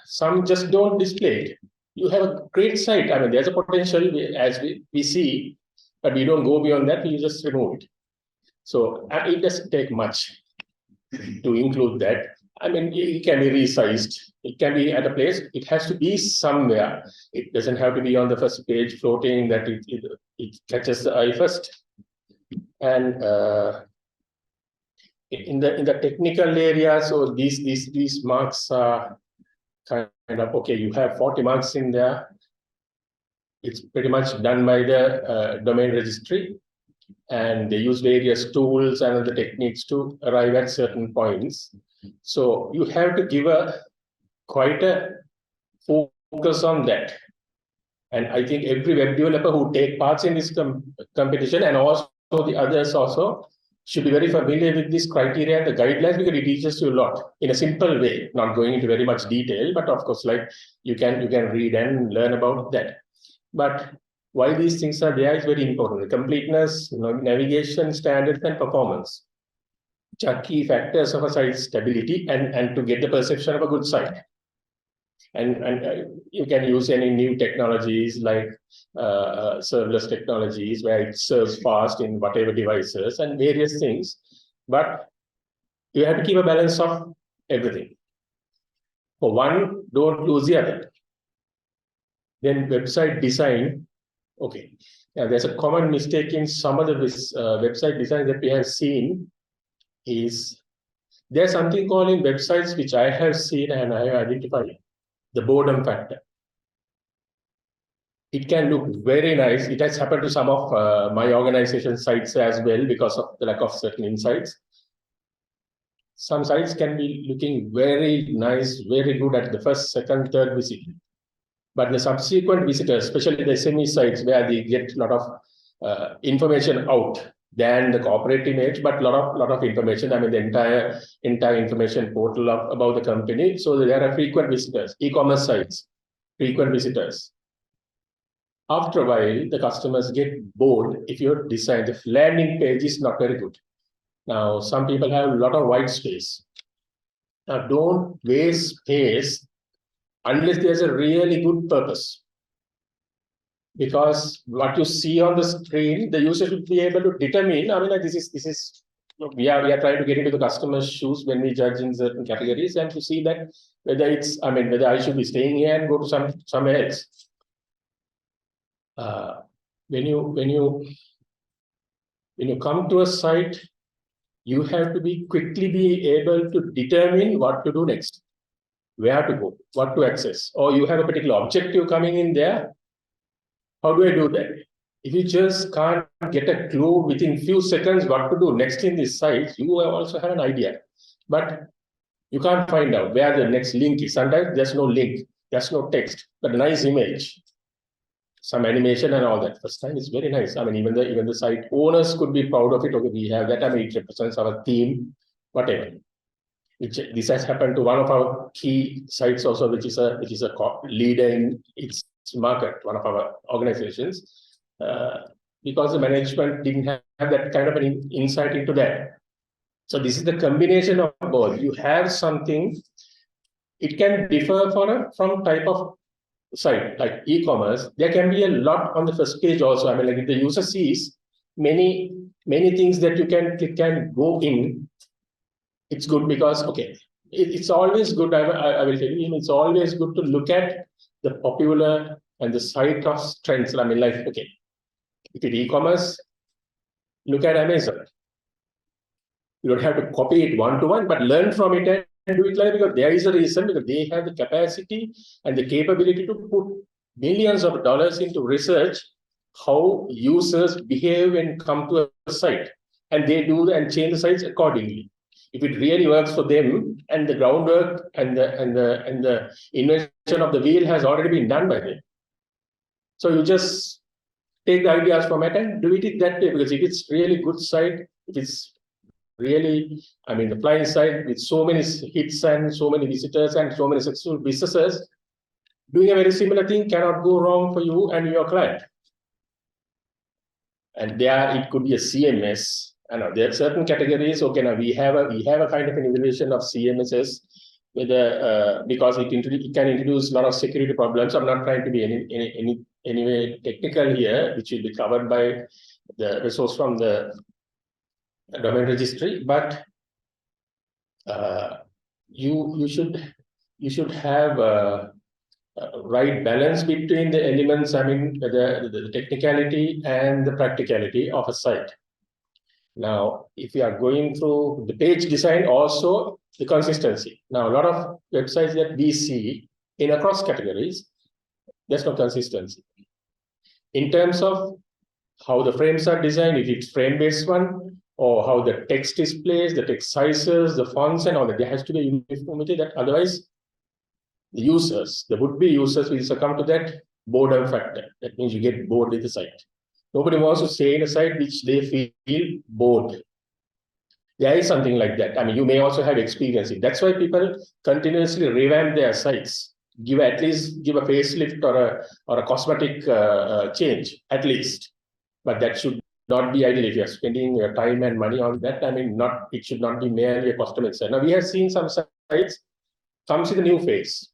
some just don't display it. You have a great site. I mean, there's a potential as we see, but we don't go beyond that. We just remove it. So it doesn't take much to include that. I mean, it can be resized. It can be at a place. It has to be somewhere. It doesn't have to be on the first page floating that it catches the eye first. And in the technical area, so these marks are kind of okay. You have 40 marks in there. It's pretty much done by the domain registry, and they use various tools and other techniques to arrive at certain points. So you have to give quite a focus on that. And I think every web developer who take parts in this competition, and also the others also, should be very familiar with this criteria and the guidelines, because it teaches you a lot in a simple way, not going into very much detail, but of course, like you can read and learn about that. But why these things are there is very important. The completeness, navigation, standards, and performance, which are key factors of a site's stability and to get the perception of a good site. And you can use any new technologies like serverless technologies where it serves fast in whatever devices and various things. But you have to keep a balance of everything. For one, don't lose the other. Then website design. Okay. Now, there's a common mistake in some of the website design that we have seen is there's something called in websites which I have seen and I have identified, the boredom factor. It can look very nice. It has happened to some of my organization sites as well because of the lack of certain insights. Some sites can be looking very nice, very good at the first, second, third visit. But the subsequent visitors, especially the SME sites where they get a lot of information out than the corporate image, but lot of information. I mean, the entire information portal about the company. So there are frequent visitors, e-commerce sites, frequent visitors. After a while, the customers get bored if your design, the landing page is not very good. Now, some people have a lot of white space. Now, don't waste space unless there's a really good purpose. Because what you see on the screen, the user should be able to determine. I mean, like this is we are trying to get into the customer's shoes when we judge in certain categories and to see that whether whether I should be staying here and go to somewhere else. When you come to a site, you have to quickly be able to determine what to do next, where to go, what to access, or you have a particular objective coming in there. How do I do that? If you just can't get a clue within few seconds what to do next in this site, you also have an idea, but you can't find out where the next link is. Sometimes there's no link, there's no text, but a nice image, some animation and all that. First time is very nice. I mean, even the site owners could be proud of it. Okay, we have that. I mean, it represents our theme, whatever. This has happened to one of our key sites also, which is a leader in its market, one of our organizations, because the management didn't have that kind of an insight into that. So this is the combination of both. You have something, it can differ from type of site, like e-commerce. There can be a lot on the first page also. I mean, like if the user sees many things that you can click and go in, it's good because, okay, it's always good. I will tell you, it's always good to look at the popular and the site of trends. I mean, like, okay, if it's e-commerce, look at Amazon. You don't have to copy it one-to-one, but learn from it and do it like, because there is a reason, because they have the capacity and the capability to put millions of dollars into research how users behave when come to a site, and they do and change the sites accordingly. If it really works for them, and the groundwork and the invention of the wheel has already been done by them. So you just take the ideas from it and do it that way, because if it's really good site, if it's really, I mean, the flying site with so many hits and so many visitors and so many successful businesses, doing a very similar thing cannot go wrong for you and your client. And there it could be a CMS. I know there are certain categories. Okay, now we have a kind of an evaluation of CMSs with because it can introduce a lot of security problems. I'm not trying to be anyway technical here, which will be covered by the resource from the domain registry. But you should have right balance between the elements. I mean, the technicality and the practicality of a site. Now, if you are going through the page design, also the consistency. Now, a lot of websites that we see in across categories, there's no consistency. In terms of how the frames are designed, if it's frame-based one, or how the text is placed, the text sizes, the fonts and all that, there has to be uniformity, that otherwise the users, the would-be users will succumb to that boredom factor. That means you get bored with the site. Nobody wants to stay in a site which they feel bored. There is something like that. I mean, you may also have experience it. That's why people continuously revamp their sites. At least give a facelift or a cosmetic change, at least. But that should not be ideal if you are spending your time and money on that. I mean, it should not be merely a customer site. Now, we have seen some sites comes with a new face.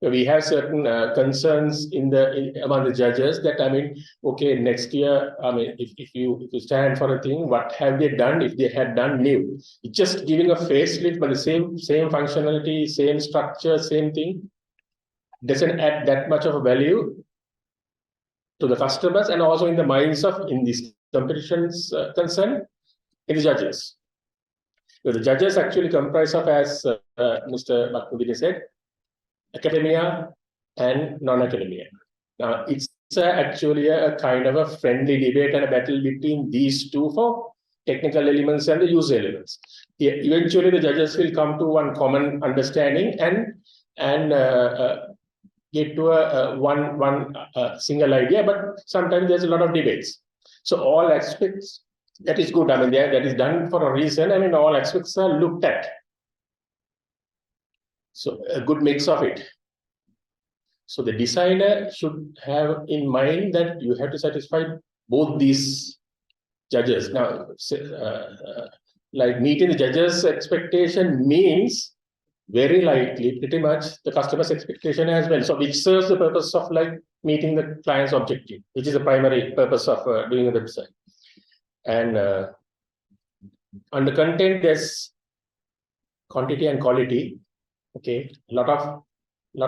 We have certain concerns among the judges that, I mean, okay, next year, I mean, if you stand for a thing, what have they done if they had done new? It's just giving a facelift, but the same functionality, same structure, same thing, doesn't add that much of a value to the customers and also in the minds of, in these competitions concern, in the judges. So the judges actually comprise of, as Mr. Bakmedeniya said, academia and non-academia. Now, it's actually a kind of a friendly debate and a battle between these two for technical elements and the user elements. Eventually, the judges will come to one common understanding and get to one single idea, but sometimes there's a lot of debates. So all aspects, that is good. I mean, that is done for a reason. I mean, all aspects are looked at. So a good mix of it. So the designer should have in mind that you have to satisfy both these judges. Now, like meeting the judge's expectation means very likely pretty much the customer's expectation as well. So which serves the purpose of like meeting the client's objective, which is the primary purpose of doing a website. And on the content, there's quantity and quality. Okay, a lot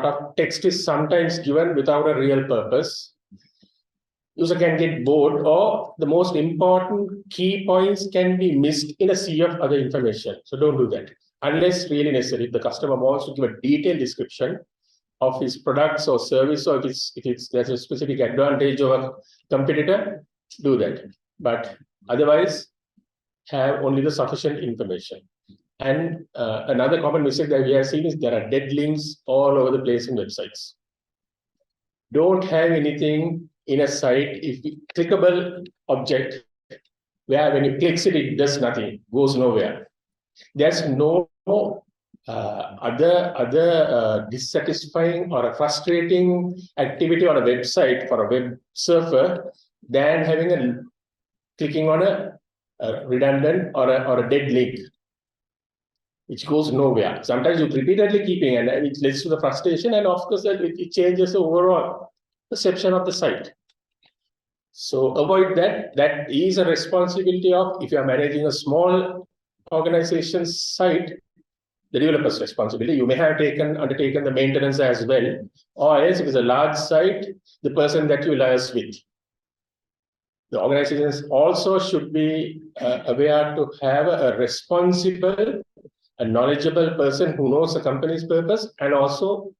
of text is sometimes given without a real purpose. User can get bored, or the most important key points can be missed in a sea of other information. So don't do that unless really necessary. If the customer wants to give a detailed description of his products or service, or if there's a specific advantage of a competitor, do that. But otherwise, have only the sufficient information. And another common mistake that we have seen is there are dead links all over the place in websites. Don't have anything in a site, if clickable object, where when you click it, it does nothing, goes nowhere. There's no other dissatisfying or a frustrating activity on a website for a web surfer than having clicking on a redundant or a dead link, which goes nowhere. Sometimes you repeatedly keeping, and it leads to the frustration, and of course it changes the overall perception of the site. So avoid that. That is a responsibility of, if you are managing a small organization's site, the developer's responsibility. You may have undertaken the maintenance as well, or else if it's a large site, the person that you liaise with. The organizations also should be aware to have a responsible, a knowledgeable person who knows the company's purpose, and also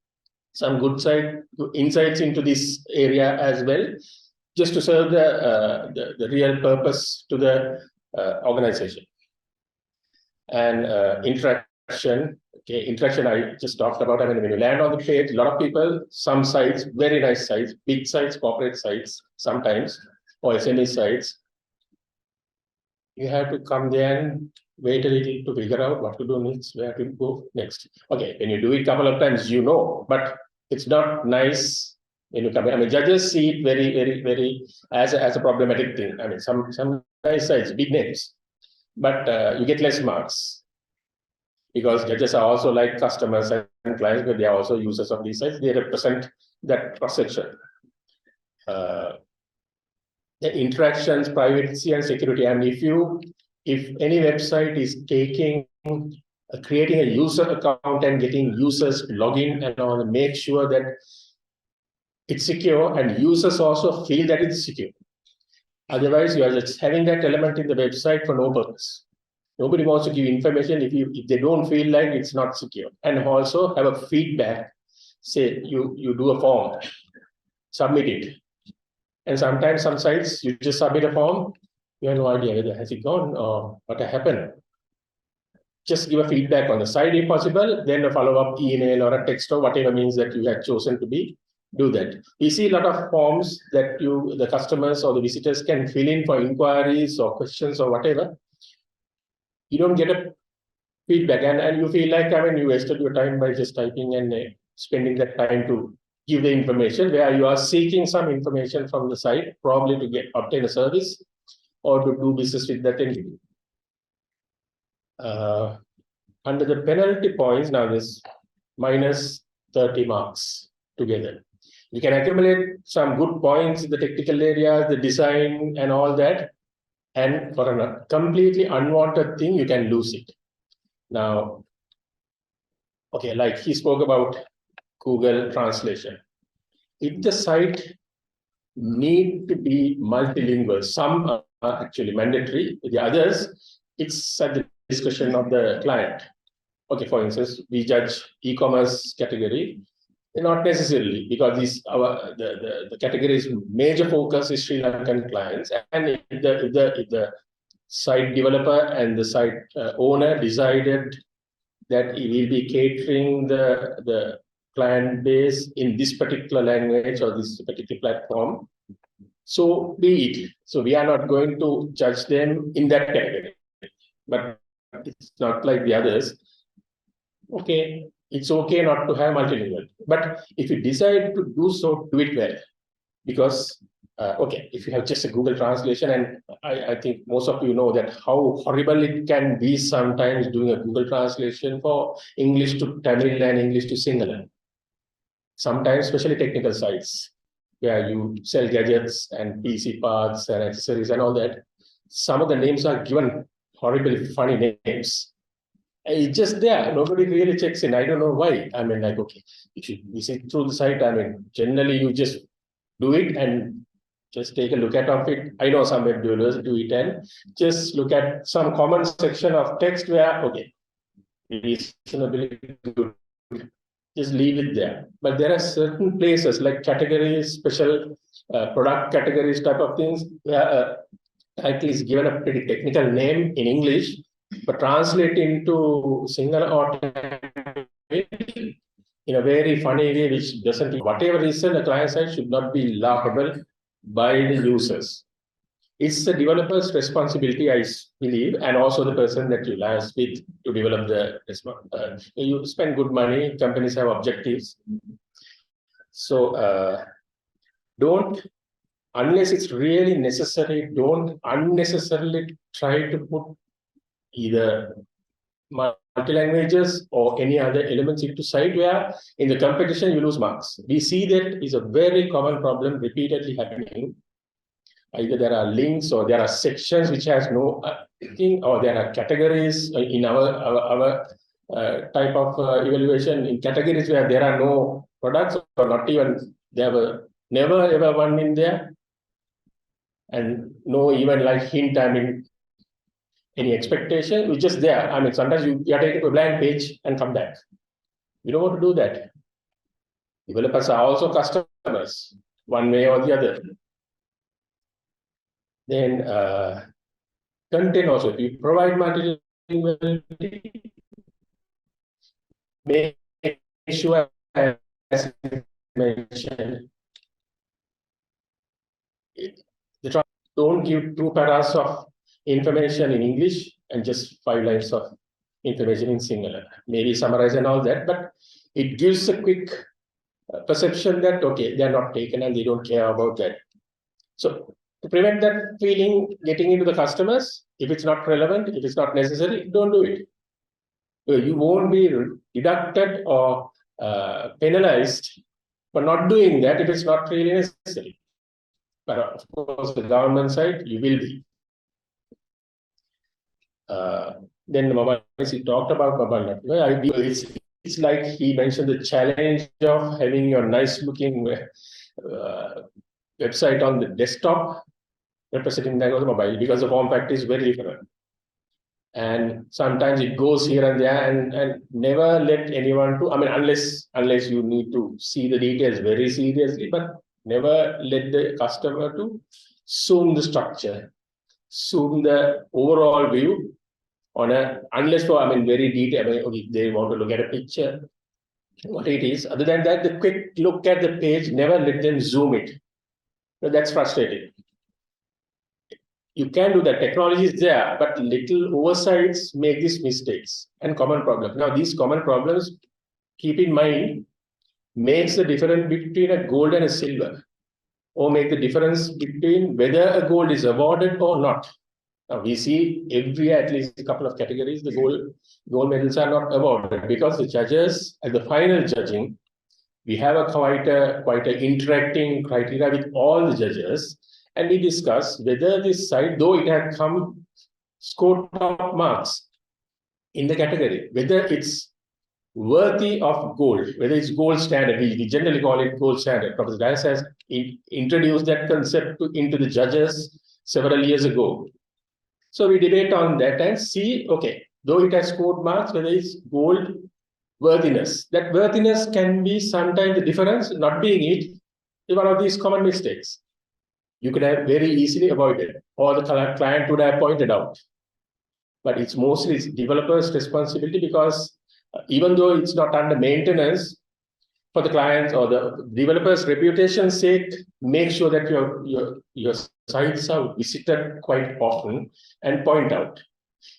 some good insights into this area as well, just to serve the real purpose to the organization. And interaction, okay, interaction I just talked about. I mean, when you land on the page, a lot of people, some sites, very nice sites, big sites, corporate sites, sometimes, or SME sites, you have to come there and wait a little to figure out what to do next, where to go next. Okay, when you do it a couple of times, you know, but it's not nice when you come in. I mean, judges see it very as a problematic thing. I mean, some nice sites, big names, but you get less marks because judges are also like customers and clients, but they are also users of these sites. They represent that cross section. The interactions, privacy, and security. And if any website is creating a user account and getting users to log in and all, make sure that it's secure and users also feel that it's secure. Otherwise, you are just having that element in the website for no purpose. Nobody wants to give information if they don't feel like it's not secure. And also have a feedback. Say you do a form, submit it. And sometimes some sites, you just submit a form, you have no idea whether has it gone or what happened. Just give a feedback on the site if possible, then a follow-up email or a text or whatever means that you had chosen to do that. We see a lot of forms that the customers or the visitors can fill in for inquiries or questions or whatever. You don't get a feedback and you feel like, I mean, you wasted your time by just typing and spending that time to give the information, where you are seeking some information from the site, probably to obtain a service or to do business with that entity. Under the penalty points, now this minus 30 marks together. You can accumulate some good points in the technical areas, the design and all that. And for a completely unwanted thing, you can lose it. Now, okay, like he spoke about Google translation. If the site need to be multilingual, some are actually mandatory, the others, it's at the discretion of the client. Okay, for instance, we judge e-commerce category, not necessarily, because the category's major focus is Sri Lankan clients, and if the site developer and the site owner decided that he will be catering the client base in this particular language or this particular platform, so be it. So we are not going to judge them in that category, but it's not like the others. Okay, it's okay not to have multilingual, but if you decide to do so, do it well, because okay, if you have just a Google translation, and I think most of you know that how horrible it can be sometimes doing a Google translation for English to Tamil and English to Sinhala. Sometimes, especially technical sites, where you sell gadgets and PC parts and accessories and all that, some of the names are given horribly funny names. It's just there. Nobody really checks in. I don't know why. I mean, like, okay, if you visit through the site, I mean, generally you just do it and just take a look at it. I know some web developers do it and just look at some common section of text where, okay, reasonably good. Just leave it there. But there are certain places like categories, special product categories type of things, where title is given a pretty technical name in English, but translate into Sinhala or in a very funny way, which doesn't, whatever reason, the client side should not be laughable by the users. It's the developer's responsibility, I believe, and also the person that you liaise with to develop the response. You spend good money, companies have objectives. So don't, unless it's really necessary, don't unnecessarily try to put either multi-languages or any other elements into site where in the competition you lose marks. We see that is a very common problem repeatedly happening. Either there are links or there are sections which has no thing, or there are categories in our type of evaluation in categories where there are no products or not even, there were never ever one in there, and no even like hint, I mean, any expectation, it's just there. I mean, sometimes you are taken to a blank page and come back. You don't want to do that. Developers are also customers, one way or the other. Then content also, if you provide multilinguality, make sure, as mentioned, don't give 2 paras of information in English and just 5 lines of information in Sinhala. Maybe summarize and all that, but it gives a quick perception that, okay, they are not taken and they don't care about that. So to prevent that feeling getting into the customers, if it's not relevant, if it's not necessary, don't do it. You won't be deducted or penalized for not doing that if it's not really necessary. But of course, the government side, you will be. Then the mobile, he talked about mobile network. It's like he mentioned the challenge of having your nice looking website on the desktop representing that on the mobile, because the form factor is very different. And sometimes it goes here and there, and never let anyone to, I mean, unless you need to see the details very seriously, but never let the customer to zoom the structure, zoom the overall view on a, unless for, I mean, very detailed, I mean, okay, they want to look at a picture, what it is. Other than that, the quick look at the page, never let them zoom it. So that's frustrating. You can do that, technology is there, but little oversights make these mistakes and common problems. Now, these common problems, keep in mind, makes the difference between a gold and a silver, or make the difference between whether a gold is awarded or not. Now, we see every year, at least a couple of categories, the gold medals are not awarded because the judges at the final judging, we have a quite a interacting criteria with all the judges, and we discuss whether this site, though it had come scored top marks in the category, whether it's worthy of gold, whether it's gold standard. We generally call it gold standard. Professor Dias has introduced that concept into the judges several years ago. So we debate on that and see, okay, though it has scored marks, whether it's gold worthiness. That worthiness can be sometimes the difference, not being it, is one of these common mistakes. You could have very easily avoided, or the client would have pointed out. But it's mostly developer's responsibility, because even though it's not under maintenance, for the clients or the developer's reputation's sake, make sure that your sites are visited quite often and point out.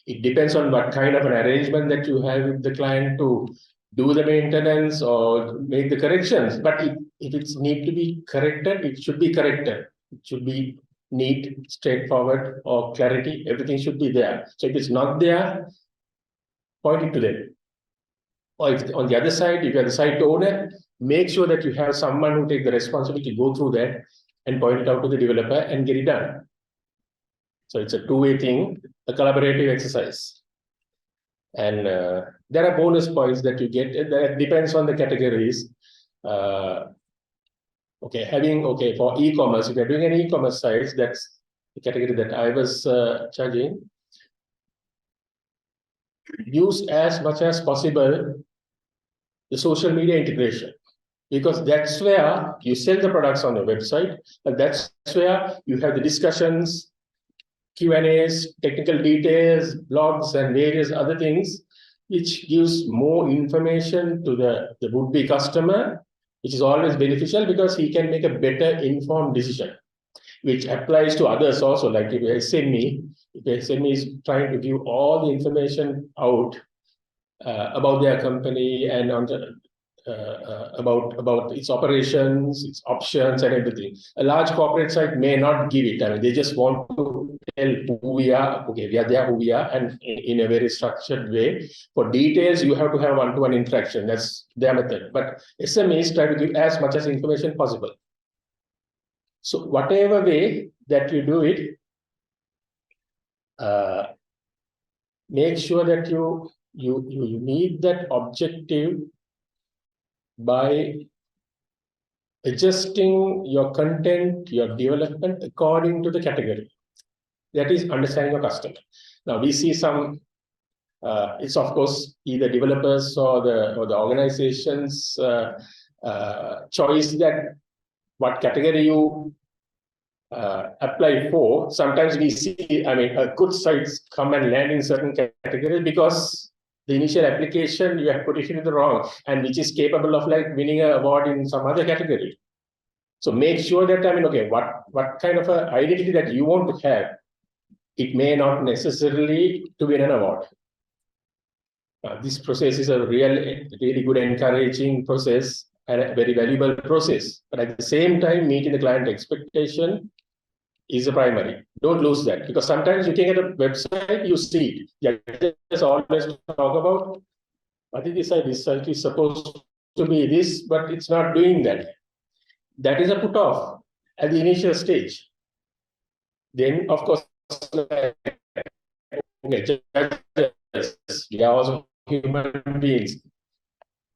It depends on what kind of an arrangement that you have with the client to do the maintenance or make the corrections. But if it's need to be corrected, it should be corrected. It should be neat, straightforward, or clarity. Everything should be there. So if it's not there, point it to them. Or if on the other side, if you're the site owner, make sure that you have someone who take the responsibility to go through that and point it out to the developer and get it done. So it's a two-way thing, a collaborative exercise. And there are bonus points that you get. That depends on the categories. Okay, for e-commerce, if you're doing an e-commerce site, that's the category that I was charging. Use as much as possible the social media integration, because that's where you sell the products on your website, and that's where you have the discussions, Q&As, technical details, blogs, and various other things, which gives more information to the would-be customer, which is always beneficial because he can make a better informed decision, which applies to others also. Like if SME is trying to give all the information out about their company and on the, about its operations, its options, and everything. A large corporate site may not give it. I mean, they just want to tell who we are. Okay, we are there, who we are, and in a very structured way. For details, you have to have one-to-one interaction. That's their method. But SMEs try to give as much as information possible. So whatever way that you do it, make sure that you meet that objective by adjusting your content, your development according to the category. That is understanding your customer. Now we see some, it's of course either developers or the organization's choice that what category you apply for, sometimes we see, a good sites come and land in certain categories because the initial application you have put it in the wrong, and which is capable of like winning an award in some other category. So make sure that, okay, what kind of a identity that you want to have, it may not necessarily to win an award. This process is a really good encouraging process and a very valuable process. But at the same time, meeting the client expectation is the primary. Don't lose that, because sometimes you can get a website, you see it. Yeah, just always talk about, I think this site is supposed to be this, but it's not doing that. That is a put off at the initial stage. Then, of course, okay, we are also human beings.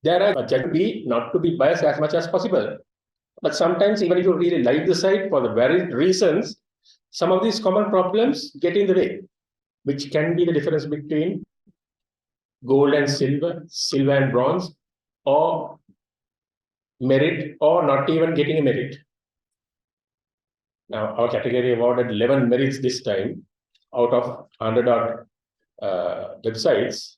There are judged not to be biased as much as possible. But sometimes, even if you really like the site for the varied reasons, some of these common problems get in the way, which can be the difference between gold and silver, silver and bronze, or merit, or not even getting a merit. Now, our category awarded 11 merits this time out of 100 odd websites,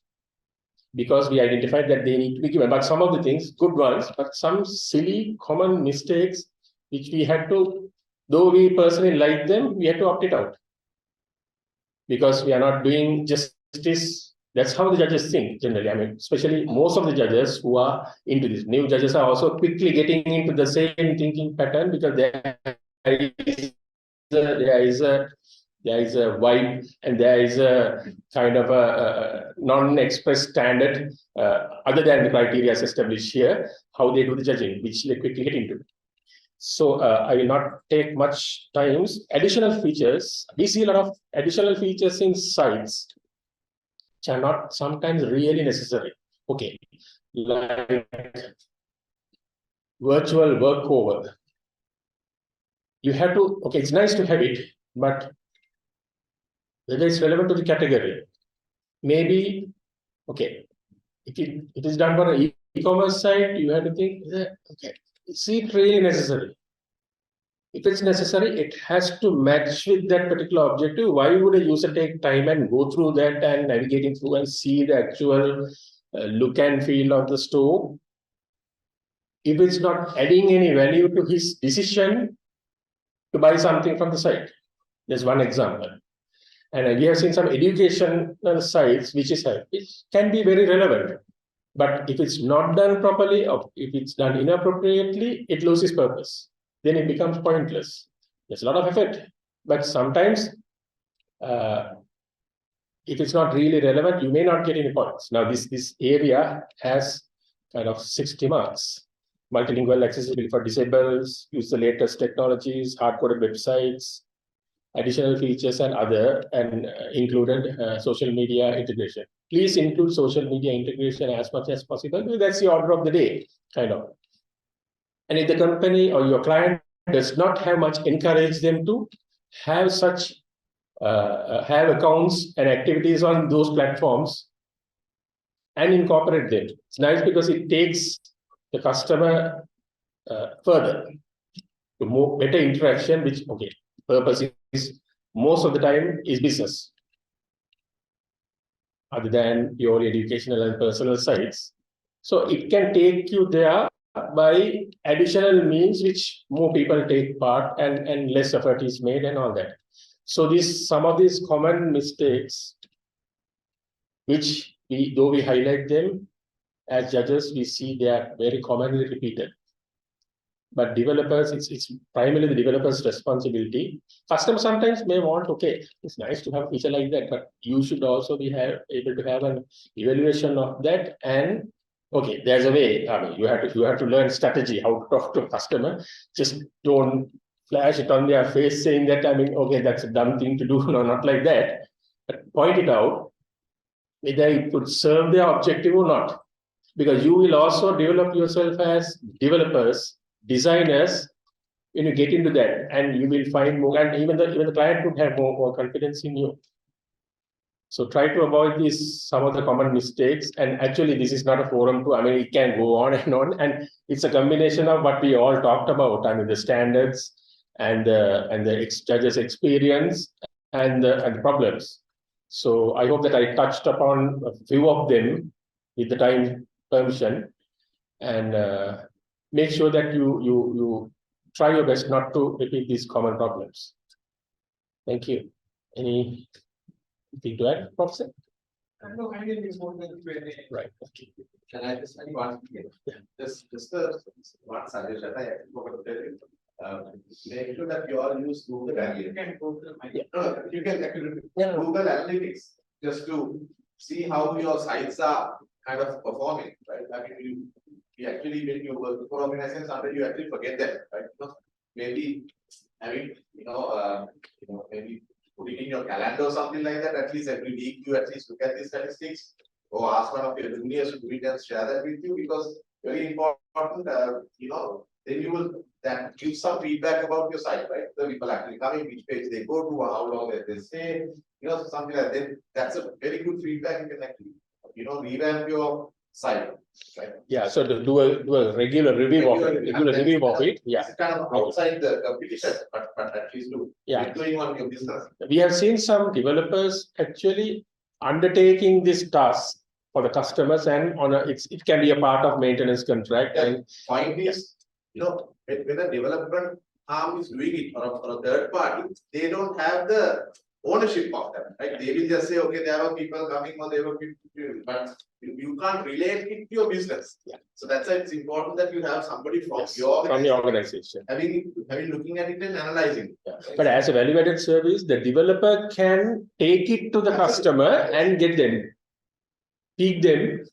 because we identified that they need to be given. But some of the things, good ones, but some silly common mistakes, which we had to, though we personally like them, we had to opt it out. Because we are not doing justice. That's how the judges think generally. Especially most of the judges who are into this. New judges are also quickly getting into the same thinking pattern, because there is a vibe, and there is a kind of a non-express standard other than the criteria established here, how they do the judging, which they quickly get into. So I will not take much time. Additional features, we see a lot of additional features in sites which are not sometimes really necessary. Okay, like virtual workover. You have to, okay, it's nice to have it, but whether it's relevant to the category, maybe, okay, if it is done for an e-commerce site, you have to think, okay, is it really necessary? If it's necessary, it has to match with that particular objective. Why would a user take time and go through that and navigating through and see the actual look and feel of the store? If it's not adding any value to his decision to buy something from the site. There's one example. And we have seen some educational sites which can be very relevant. But if it's not done properly, or if it's done inappropriately, it loses purpose. Then it becomes pointless. There's a lot of effort, but sometimes if it's not really relevant, you may not get any points. Now, this area has kind of 60 marks. Multilingual accessibility for disabled, use the latest technologies, hard-coded websites, additional features and other, and included social media integration. Please include social media integration as much as possible. That's the order of the day, kind of. And if the company or your client does not have much, encourage them to have such have accounts and activities on those platforms and incorporate them. It's nice because it takes the customer further to more better interaction, which, okay, purpose is most of the time is business, other than purely educational and personal sites. So it can take you there by additional means which more people take part and less effort is made and all that. So some of these common mistakes, which though we highlight them as judges, we see they are very commonly repeated. But developers, it's primarily the developer's responsibility. Customers sometimes may want, okay, it's nice to have a feature like that, but you should also be able to have an evaluation of that. And okay, there's a way. I mean, you have to learn strategy, how to talk to a customer. Just don't flash it on their face saying that, I mean, okay, that's a dumb thing to do. No, not like that. But point it out, whether it could serve their objective or not. Because you will also develop yourself as developers, designers, when you get into that, and you will find more, and even the client would have more confidence in you. So try to avoid some of the common mistakes. And actually, this is not a forum to, I mean, it can go on, and it's a combination of what we all talked about. I mean, the standards, and the judges' experience and the problems. So I hope that I touched upon a few of them with the time permission, and make sure that you try your best not to repeat these common problems. Thank you. Anything to add, Professor? No, I didn't want to Right. Okay. Can I just add one thing? Yeah. Just one suggestion I forgot to tell you. Make sure that you all use Google You Analytics. can go to my. No, you can actually Yeah. Google Analytics just to see how your sites are kind of performing, right? I mean, you actually when you work for organizations, sometimes you actually forget them, right? Maybe having maybe putting in your calendar or something like that. At least every week you at least look at these statistics, or ask one of your juniors to do it and share that with you, because very important. Then you will that give some feedback about your site, right? The people actually coming, which page they go to, how long they stay, something like that. That's a very good feedback. You can actually, revamp your site, right? Yeah. So to do a regular review of it. Yeah. It's kind of outside the competition, but at least doing on your business. We have seen some developers actually undertaking this task for the customers, and it can be a part of maintenance contract. Yeah. And Point is, when a development arm is doing it for a third party, they don't have the ownership of that, right? They will just say, okay, there are people coming or they will be, but you can't relate it to your business. Yeah. So that's why it's important that you have somebody from Yes, your from your organization. having looking at it and analyzing. Yeah. But as a value-added service, the developer can take it to the customer and get them, peak them,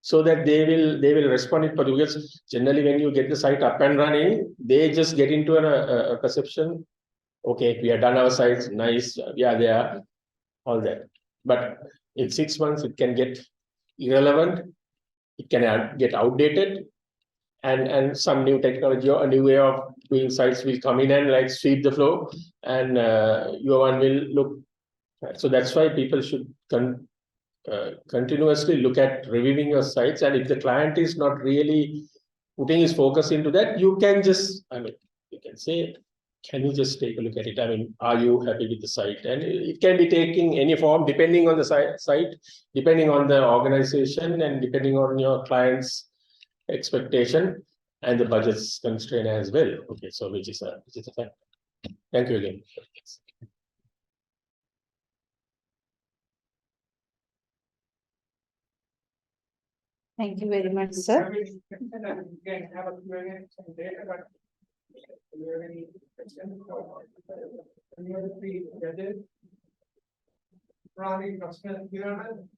so that they will respond it. Because generally, when you get the site up and running, they just get into a perception. Okay, we have done our sites, nice, yeah, they are, all that. But in 6 months, it can get irrelevant, it can get outdated, and some new technology or a new way of doing sites will come in and like sweep the floor, and your one will look. So that's why people should continuously look at reviewing your sites, and if the client is not really putting his focus into that, you can just, you can say, can you just take a look at it? Are you happy with the site? And it can be taking any form depending on the site, depending on the organization, and depending on your client's expectation and the budget's constraint as well. Okay, so which is a fact. Thank you again. Thank you very much, sir. You can have a Q&A later, but do you have any questions or any other three judges? Probably Professor Gihan,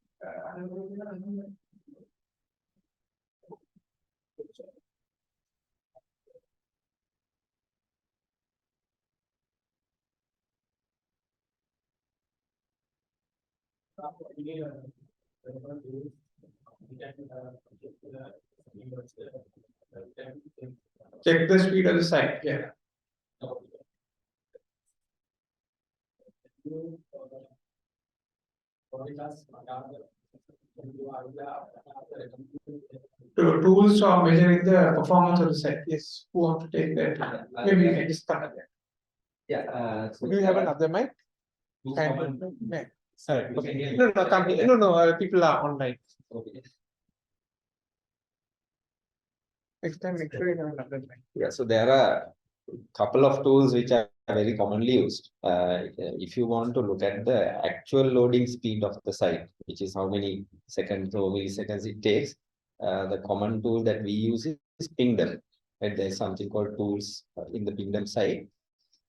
check the speed of the site. Yeah. The tools are measuring the performance of the site. Yes, who want to take that? Maybe you can just come again. Yeah. Do you have another mic? Kind Yeah. Okay. No, come here. No, people are online. Okay. Next time, make sure you have another mic. Yeah, so there are a couple of tools which are very commonly used. If you want to look at the actual loading speed of the site, which is how many seconds or milliseconds it takes, the common tool that we use is Pingdom. Right? There's something called tools in the Pingdom site.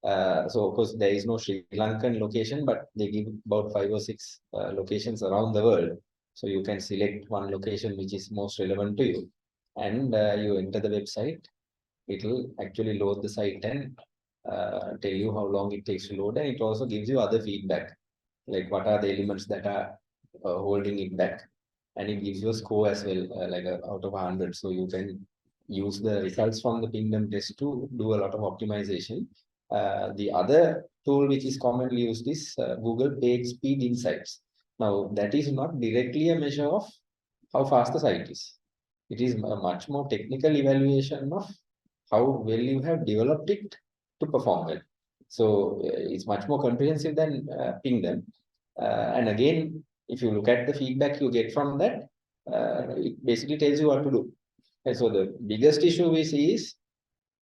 So of course there is no Sri Lankan location, but they give about 5 or 6 locations around the world. So you can select one location which is most relevant to you, and you enter the website. It will actually load the site and tell you how long it takes to load, and it also gives you other feedback, like what are the elements that are holding it back, and it gives you a score as well, like out of 100. So you can use the results from the Pingdom test to do a lot of optimization. The other tool which is commonly used is Google Page Speed Insights. Now that is not directly a measure of how fast the site is. It is a much more technical evaluation of how well you have developed it to perform well. So it's much more comprehensive than ping them. And again, if you look at the feedback you get from that, it basically tells you what to do. And so the biggest issue we see is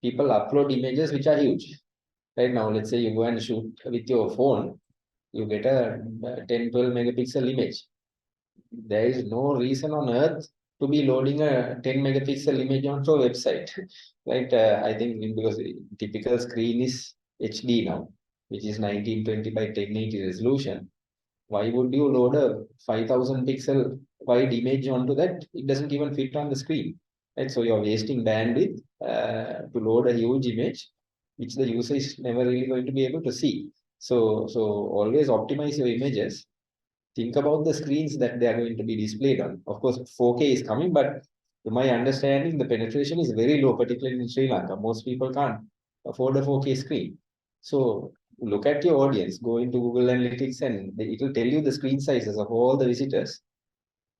people upload images which are huge. Right now, let's say you go and shoot with your phone, you get a 10, 12 megapixel image. There is no reason on earth to be loading a 10 megapixel image onto a website. Right? I think because the typical screen is HD now, which is 1920 by 1080 resolution. Why would you load a 5000 pixel wide image onto that? It doesn't even fit on the screen. Right? So you're wasting bandwidth to load a huge image, which the user is never really going to be able to see. So always optimize your images. Think about the screens that they are going to be displayed on. Of course, 4K is coming, but to my understanding, the penetration is very low, particularly in Sri Lanka. Most people can't afford a 4K screen. So look at your audience, go into Google Analytics, and it will tell you the screen sizes of all the visitors.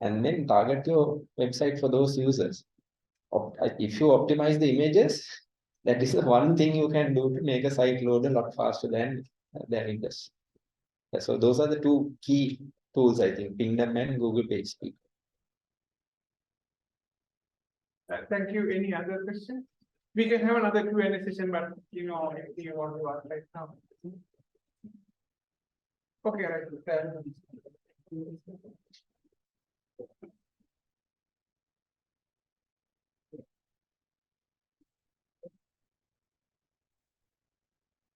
And then target your website for those users. If you optimize the images, that is the one thing you can do to make a site load a lot faster than it does. So those are the two key tools, I think, Pingdom and Google PageSpeed. Thank you. Any other questions? We can have another Q&A session, but if you want to ask right now. Okay, right.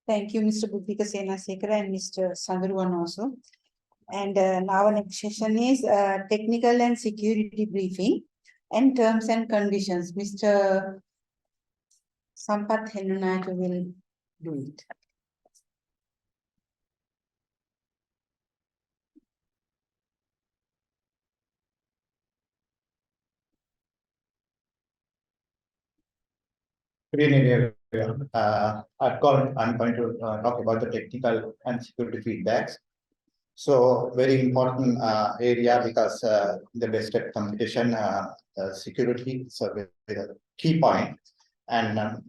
Thank you, Mr. Buddhika Senasekera and Mr. Sandaruwan also. And now our next session is technical and security briefing and terms and conditions. Mr. Sampath Hennayake will do it. Good evening, everyone. I'm going to talk about the technical and security feedbacks. So very important area because the BestWeb competition security is a very key point, and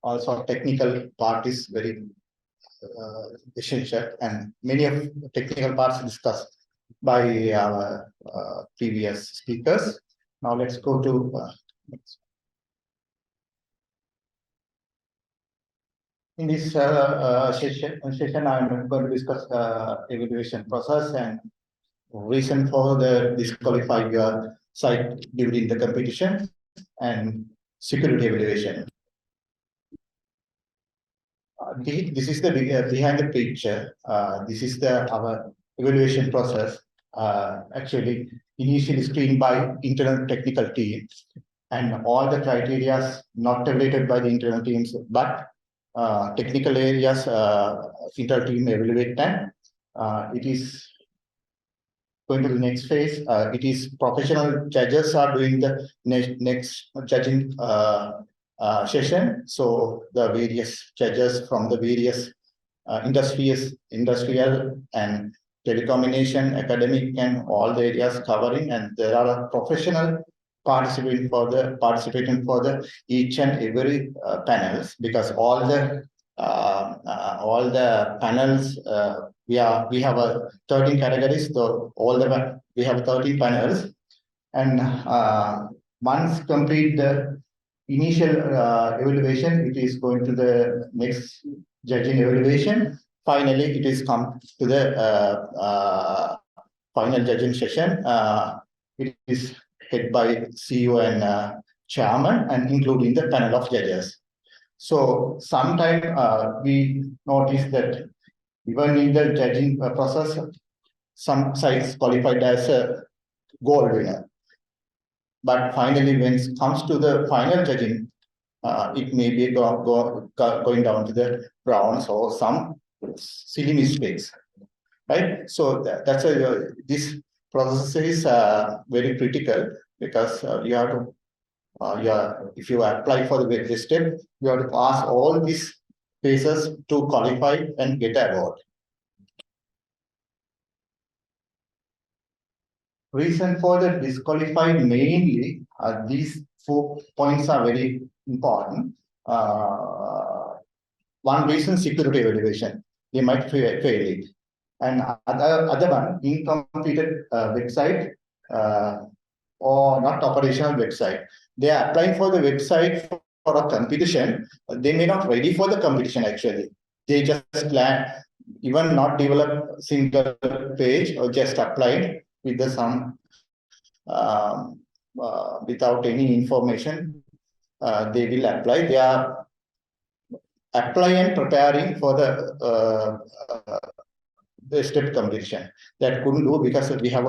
also technical part is very essential, and many of the technical parts discussed by our previous speakers. Now let's go to next. In this session, I'm going to discuss evaluation process and reason for the disqualify your site during the competition and security evaluation. This is the behind the picture. This is our evaluation process. Actually, initially screened by internal technical teams, and all the criteria not evaluated by the internal teams, but technical areas internal team evaluate them. It is going to the next phase. It is professional judges are doing the next judging session. So the various judges from the various industrial and telecommunication, academic, and all the areas covering, and there are a professional participating for the each and every panels, because all the panels we have a 13 categories, so we have 13 panels, and once complete the initial evaluation, it is going to the next judging evaluation. Finally, it is come to the final judging session. It is head by CEO and chairman, and including the panel of judges. So sometimes we notice that even in the judging process, some sites qualified as a gold winner. But finally, when it comes to the final judging, it may be going down to the browns or some silly mistakes, right? So that's this process is very critical, because you have to, if you apply for the BestWeb, you have to pass all these phases to qualify and get an award. Reason for the disqualified mainly, these 4 points are very important. one reason, security evaluation. They might fail it. And other one, incompleted website or not operational website. They are applying for the website for a competition. They may not ready for the competition actually. They just plan, even not develop single page or just applied with the some without any information. They will apply. They are apply and preparing for the step competition. That couldn't do because we have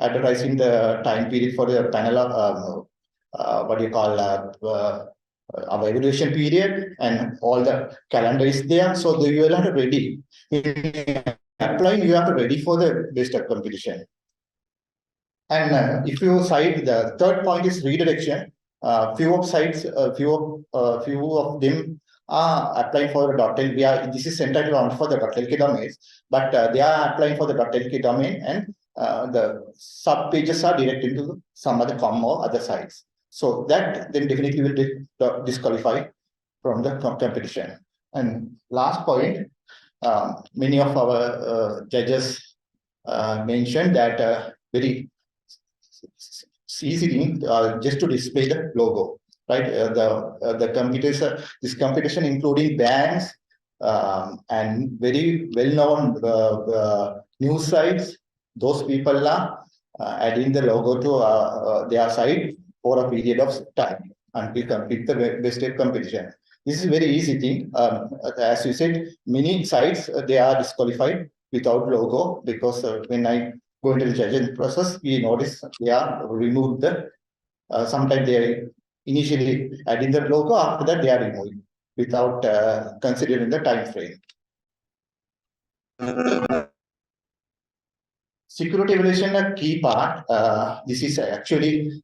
advertising the time period for the panel of what do you call our evaluation period, and all the calendar is there. So you will have to ready. Applying, you have to ready for the best step competition. And if you cite, the third point is redirection. Few of sites, few of them are applying for the .lk. This is entitled on for the .lk domains, but they are applying for the .lk domain, and the sub pages are directed to some other com or other sites. So that then definitely will disqualify from the competition. And last point, many of our judges mentioned that very easy thing just to display the logo, right? The competition, this competition including banks and very well-known news sites. Those people are adding the logo to their site for a period of time until complete the best step competition. This is very easy thing. As you said, many sites they are disqualified without logo, because when I go into the judging process, we notice they are removed the. Sometimes they are initially adding the logo. After that, they are removing without considering the time frame. Security evaluation, a key part. This is actually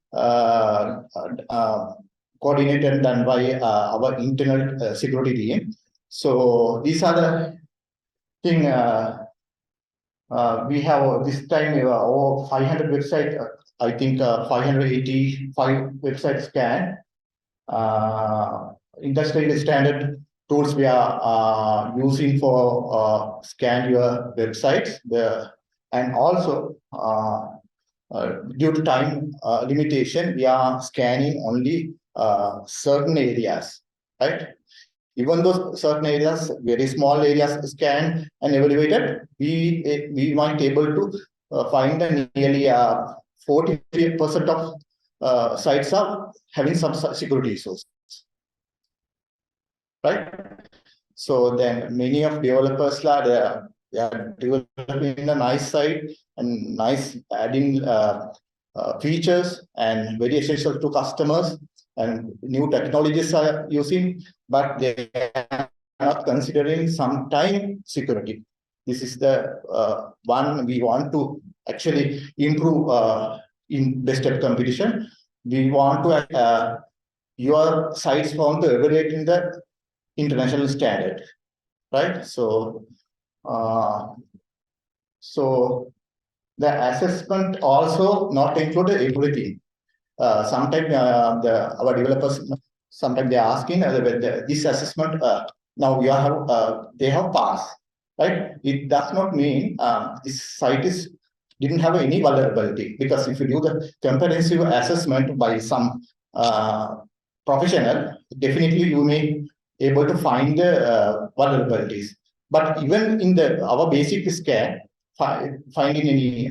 coordinated and done by our internal security team. So these are the thing. We have this time over 500 websites. I think 585 websites scanned. Industry standard tools we are using for scan your websites. And also due to time limitation, we are scanning only certain areas, right? Even though certain areas, very small areas scanned and evaluated, we might able to find that nearly 48% of sites are having some security issues, right? So then many of developers they are developing a nice site and nice adding features and very essential to customers, and new technologies are using, but they are not considering some time security. This is the one we want to actually improve in best step competition. We want to your sites found to evaluate in the international standard, right? So the assessment also not included everything. Sometimes our developers, sometimes they are asking whether this assessment now you have they have passed, right? It does not mean this site didn't have any vulnerability, because if you do the comprehensive assessment by some professional, definitely you may able to find the vulnerabilities. But even in our basic scan, finding any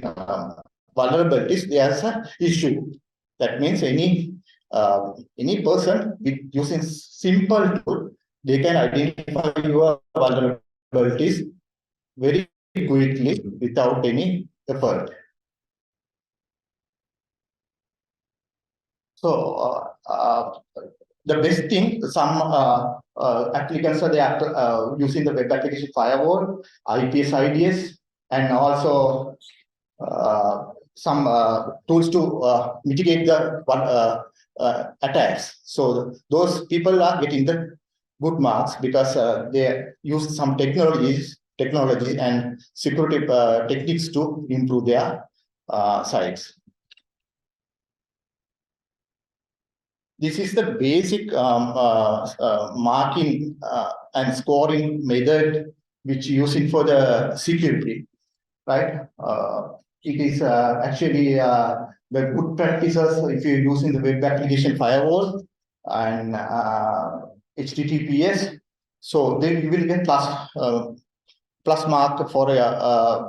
vulnerabilities, there's an issue. That means any person with using simple tool, they can identify your vulnerabilities very quickly without any effort. So the best thing, some applicants are using the web application firewall, IPS IDS, and also some tools to mitigate the attacks. So those people are getting the good marks because they use some technology and security techniques to improve their sites. this is the basic marking and scoring method which using for the security, right? It is actually the good practices if you're using the web application firewall and HTTPS. So then you will get plus mark for a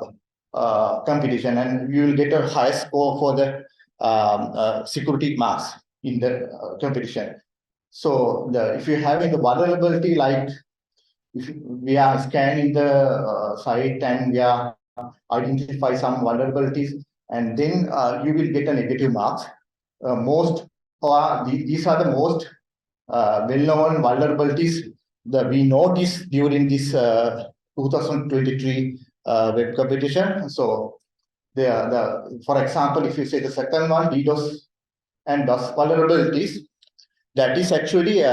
competition, and you will get a high score for the security marks in the competition. So if you're having the vulnerability, like if we are scanning the site and we are identify some vulnerabilities, and then you will get a negative marks. These are the most well-known vulnerabilities that we noticed during this 2023 web competition. So for example, if you say the second one, DDoS and DOS vulnerabilities, that is actually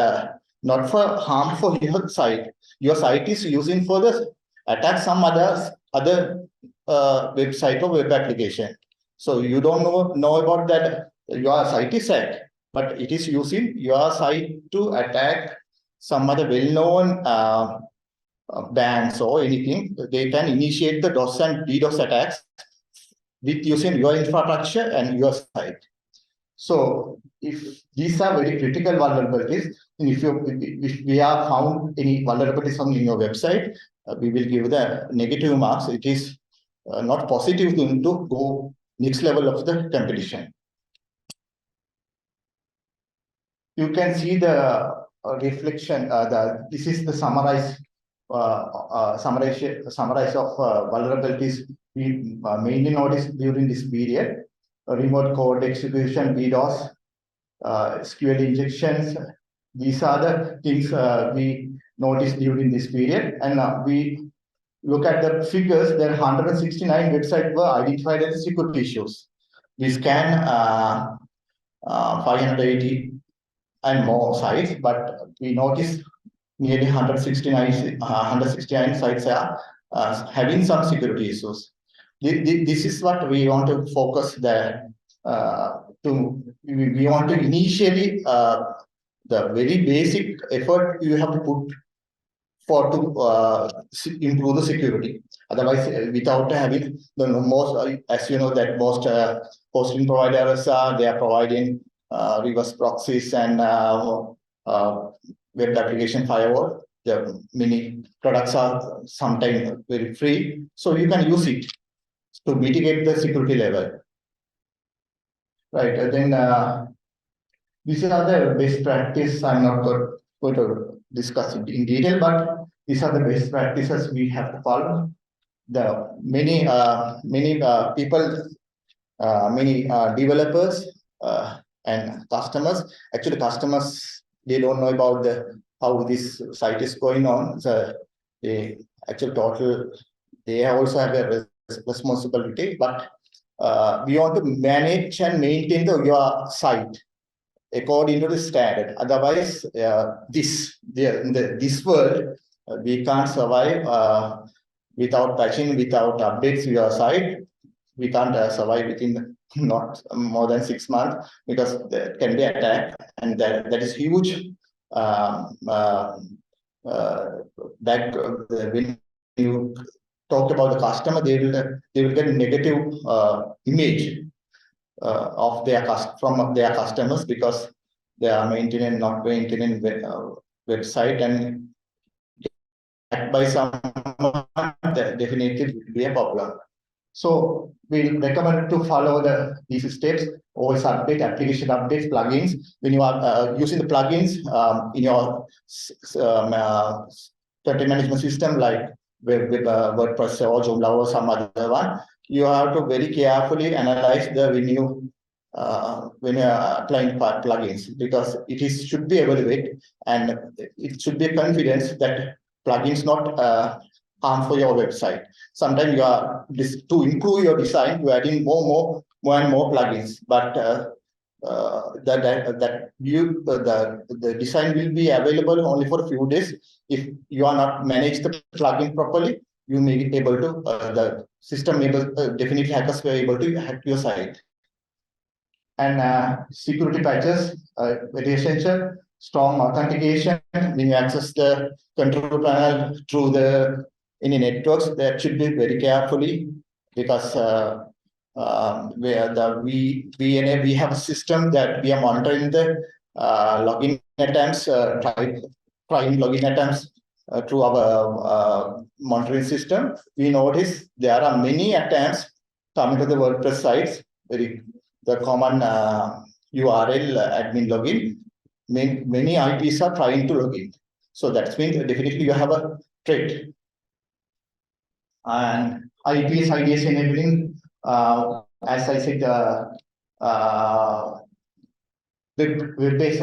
not for harm for your site. Your site is using for the attack some other website or web application. So you don't know about that your site is hacked, but it is using your site to attack some other well-known banks or anything. They can initiate the DOS and DDoS attacks with using your infrastructure and your site. So if these are very critical vulnerabilities, and if we are found any vulnerabilities on your website, we will give the negative marks. It is not positive to go next level of the competition. You can see the reflection. This is the summarize of vulnerabilities we mainly noticed during this period. Remote code execution, DDoS, SQL injections. These are the things we noticed during this period. And we look at the figures, there are 169 websites were identified as security issues. We scan 580 and more sites, but we noticed nearly 169 sites are having some security issues. This is what we want to focus there. We want to initially the very basic effort you have to put to improve the security. Otherwise, without having the most, as you know, that most hosting providers they are providing reverse proxies and web application firewall. The many products are sometimes very free, so you can use it to mitigate the security level. Right, and then these are the best practice. I'm not going to discuss it in detail, but these are the best practices we have to follow. The many people, many developers and customers. Actually, customers, they don't know about how this site is going on. So they also have a responsibility, but we want to manage and maintain your site according to the standard. Otherwise, in this world, we can't survive without patching, without updates to your site. We can't survive within not more than 6 months, because there can be attack, and that is huge. When you talk about the customer, they will get negative image of from their customers, because they are not maintaining website, and by someone, that definitely will be a problem. So we recommend to follow these steps. Always update application updates, plugins. When you are using the plugins in your content management system, like with WordPress or Joomla or some other one, you have to very carefully analyze when you are applying plugins, because it should be evaluated, and it should be confidence that plugins not harm for your website. Sometimes you are to improve your design, you are adding more and more plugins, but the design will be available only for a few days. If you are not manage the plugin properly, you may be able to the system definitely hackers were able to hack your site. and security patches, very essential. Strong authentication when you access the control panel through the any networks, that should be very carefully, because we have a system that we are monitoring the login attempts, trying login attempts through our monitoring system. We notice there are many attempts coming to the WordPress sites, the common URL admin login. Many IPs are trying to log in. So that means definitely you have a threat. And IPs enabling, as I said, web-based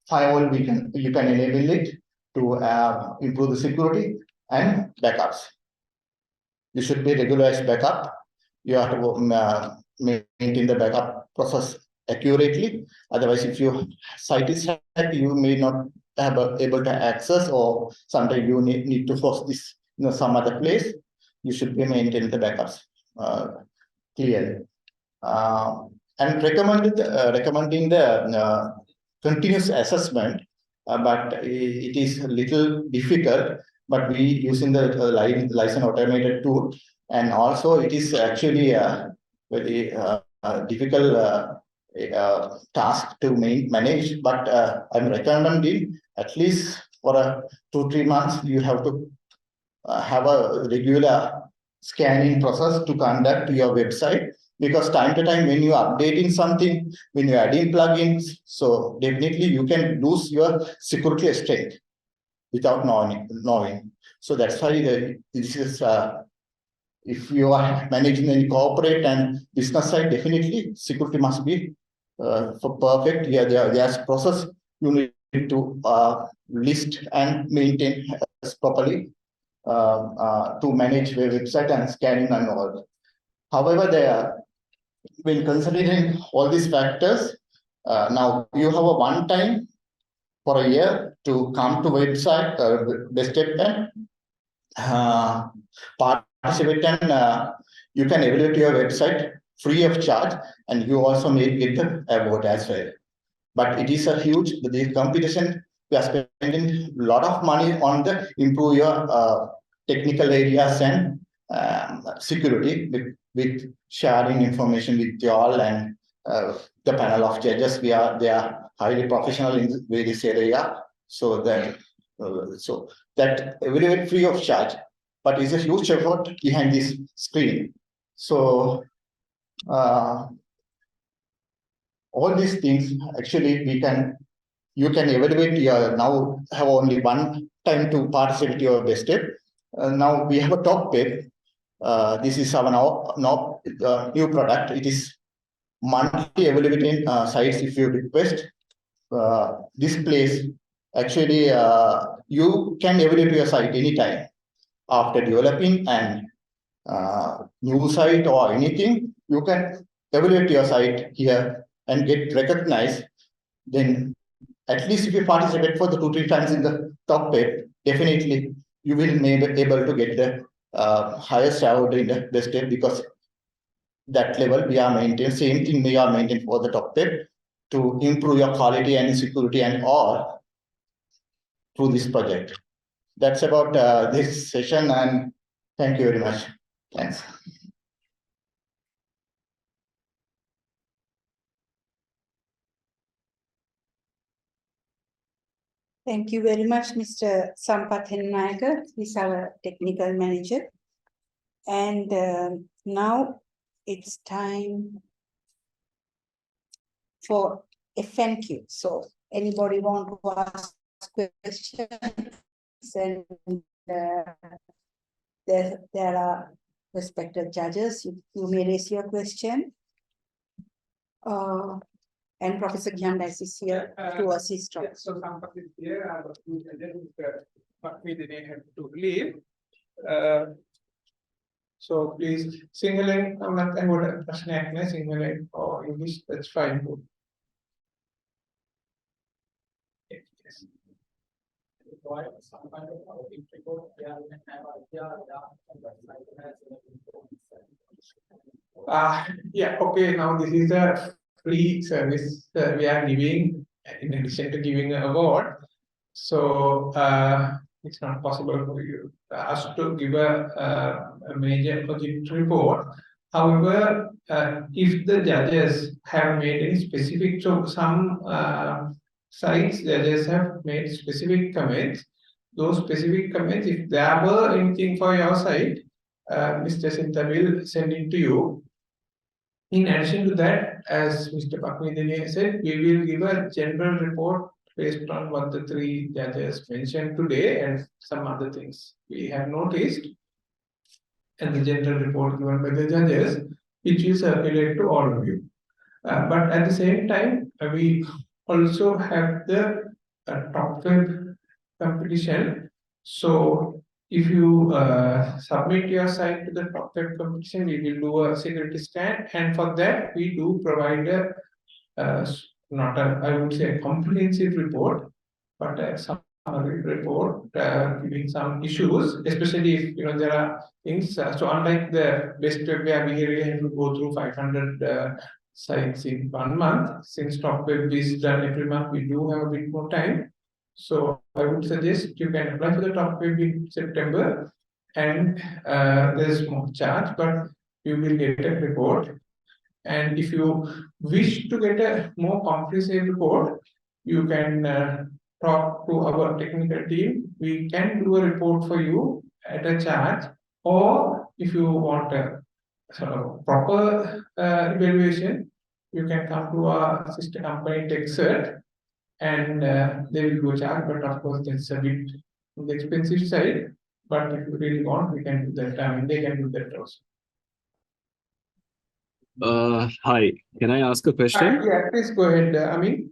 firewall, you can enable it to improve the security and backups. You should be regularized backup. You have to maintain the backup process accurately. Otherwise, if your site is hacked, you may not have able to access, or sometimes you need to host this some other place. You should be maintaining the backups clearly. And recommending the continuous assessment, but it is a little difficult. But we using the license automated tool, and also it is actually a very difficult task to manage. But I'm recommending at least for 2-3 months you have to have a regular scanning process to conduct your website, because time to time when you are updating something, when you are adding plugins, so definitely you can lose your security strength without knowing. So that's why this is if you are managing any corporate and business side, definitely security must be for perfect. Yeah, there's process you need to list and maintain properly to manage the website and scanning and all. However, when considering all these factors, now you have a one time for a year to come to website BestWeb.LK, participate, and you can evaluate your website free of charge, and you also may get the award as well. But it is a huge the competition. We are spending a lot of money on the improve your technical areas and security with sharing information with you all, and the panel of judges. They are highly professional in various area, so that evaluate free of charge, but it's a huge effort behind this screen. So all these things actually you can evaluate your now have only one time to participate your BestWeb. Now we have a top web. This is our now new product. It is monthly evaluating sites. If you request this place, actually you can evaluate your site anytime after developing and new site or anything. You can evaluate your site here and get recognized. Then at least if you participate for the 2-3 times in the top web, definitely you will be able to get the highest award in the BestWeb, because that level we are maintaining. Same thing we are maintaining for the top web to improve your quality and security and all through this project. That's about this session, and thank you very much. Thanks. Thank you very much, Mr. Sampath Hennayake. He's our technical manager. And now it's time for FNQ. So anybody want to ask questions? And there are respected judges. You may raise your question. And Professor Gihan is here to assist. Yeah, so Sampath is here. Mr. Bakmedeniya had to leave. So please, single or English, that's fine. Yes. Yeah, okay, now this is a free service we are giving in addition to giving an award. So it's not possible for you us to give a major project report. However, if the judges have made any specific, so some sites judges have made specific comments. Those specific comments, if there were anything for your site, Mr. Sinta will send it to you. In addition to that, as Mr. Bakmedeniya said, we will give a general report based on what the three judges mentioned today and some other things we have noticed, and the general report given by the judges, which is circulated to all of you. But at the same time, we also have the top web competition. So if you submit your site to the top web competition, we will do a security scan, and for that we do provide a not a, I would say, a comprehensive report, but a summary report giving some issues, especially if there are things. So unlike the BestWeb where we really have to go through 500 sites in 1 month, since top web is done every month, we do have a bit more time. So I would suggest you can apply for the top web in September, and there's more charge, but you will get a report. And if you wish to get a more comprehensive report, you can talk to our technical team. We can do a report for you at a charge, or if you want a proper evaluation, you can come to our sister company TechCert, and they will do a charge. But of course, that's a bit on the expensive side. But if you really want, we can do that. I mean, they can do that also. Hi, can I ask a question? Yeah, please go ahead, Amin.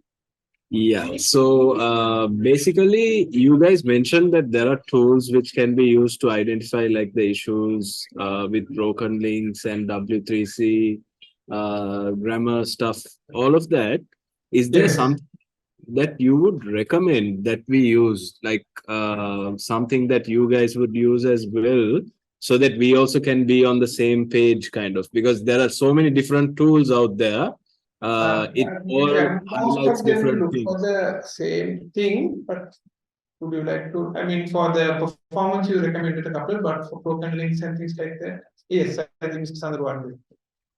Yeah, so basically, you guys mentioned that there are tools which can be used to identify like the issues with broken links and W3C, grammar stuff, all of that. Is there Yes. something that you would recommend that we use, like something that you guys would use as well, so that we also can be on the same page, kind of, because there are so many different tools out there. It all Yeah, most highlights of them different look things. for the same thing, but would you like to? I mean, for the performance, you recommended a couple, but for broken links and things like that, yes, I think Mr. Sandaruwan will.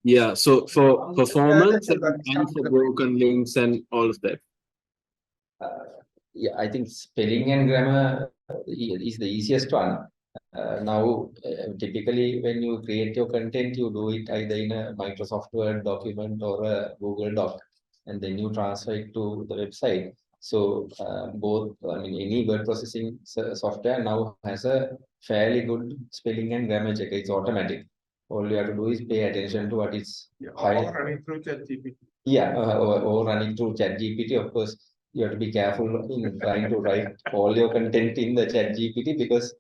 Yeah, so for performance and for broken links and all of that. Yeah, I think spelling and grammar is the easiest one. Now, typically when you create your content, you do it either in a Microsoft Word document or a Google Doc, and then you transfer it to the website. So both, I mean, any word processing software now has a fairly good spelling and grammar check. It's automatic. All you have to do is pay attention to what is running through ChatGPT. Yeah, or running through ChatGPT. Of course, you have to be careful in trying to write all your content in the ChatGPT, because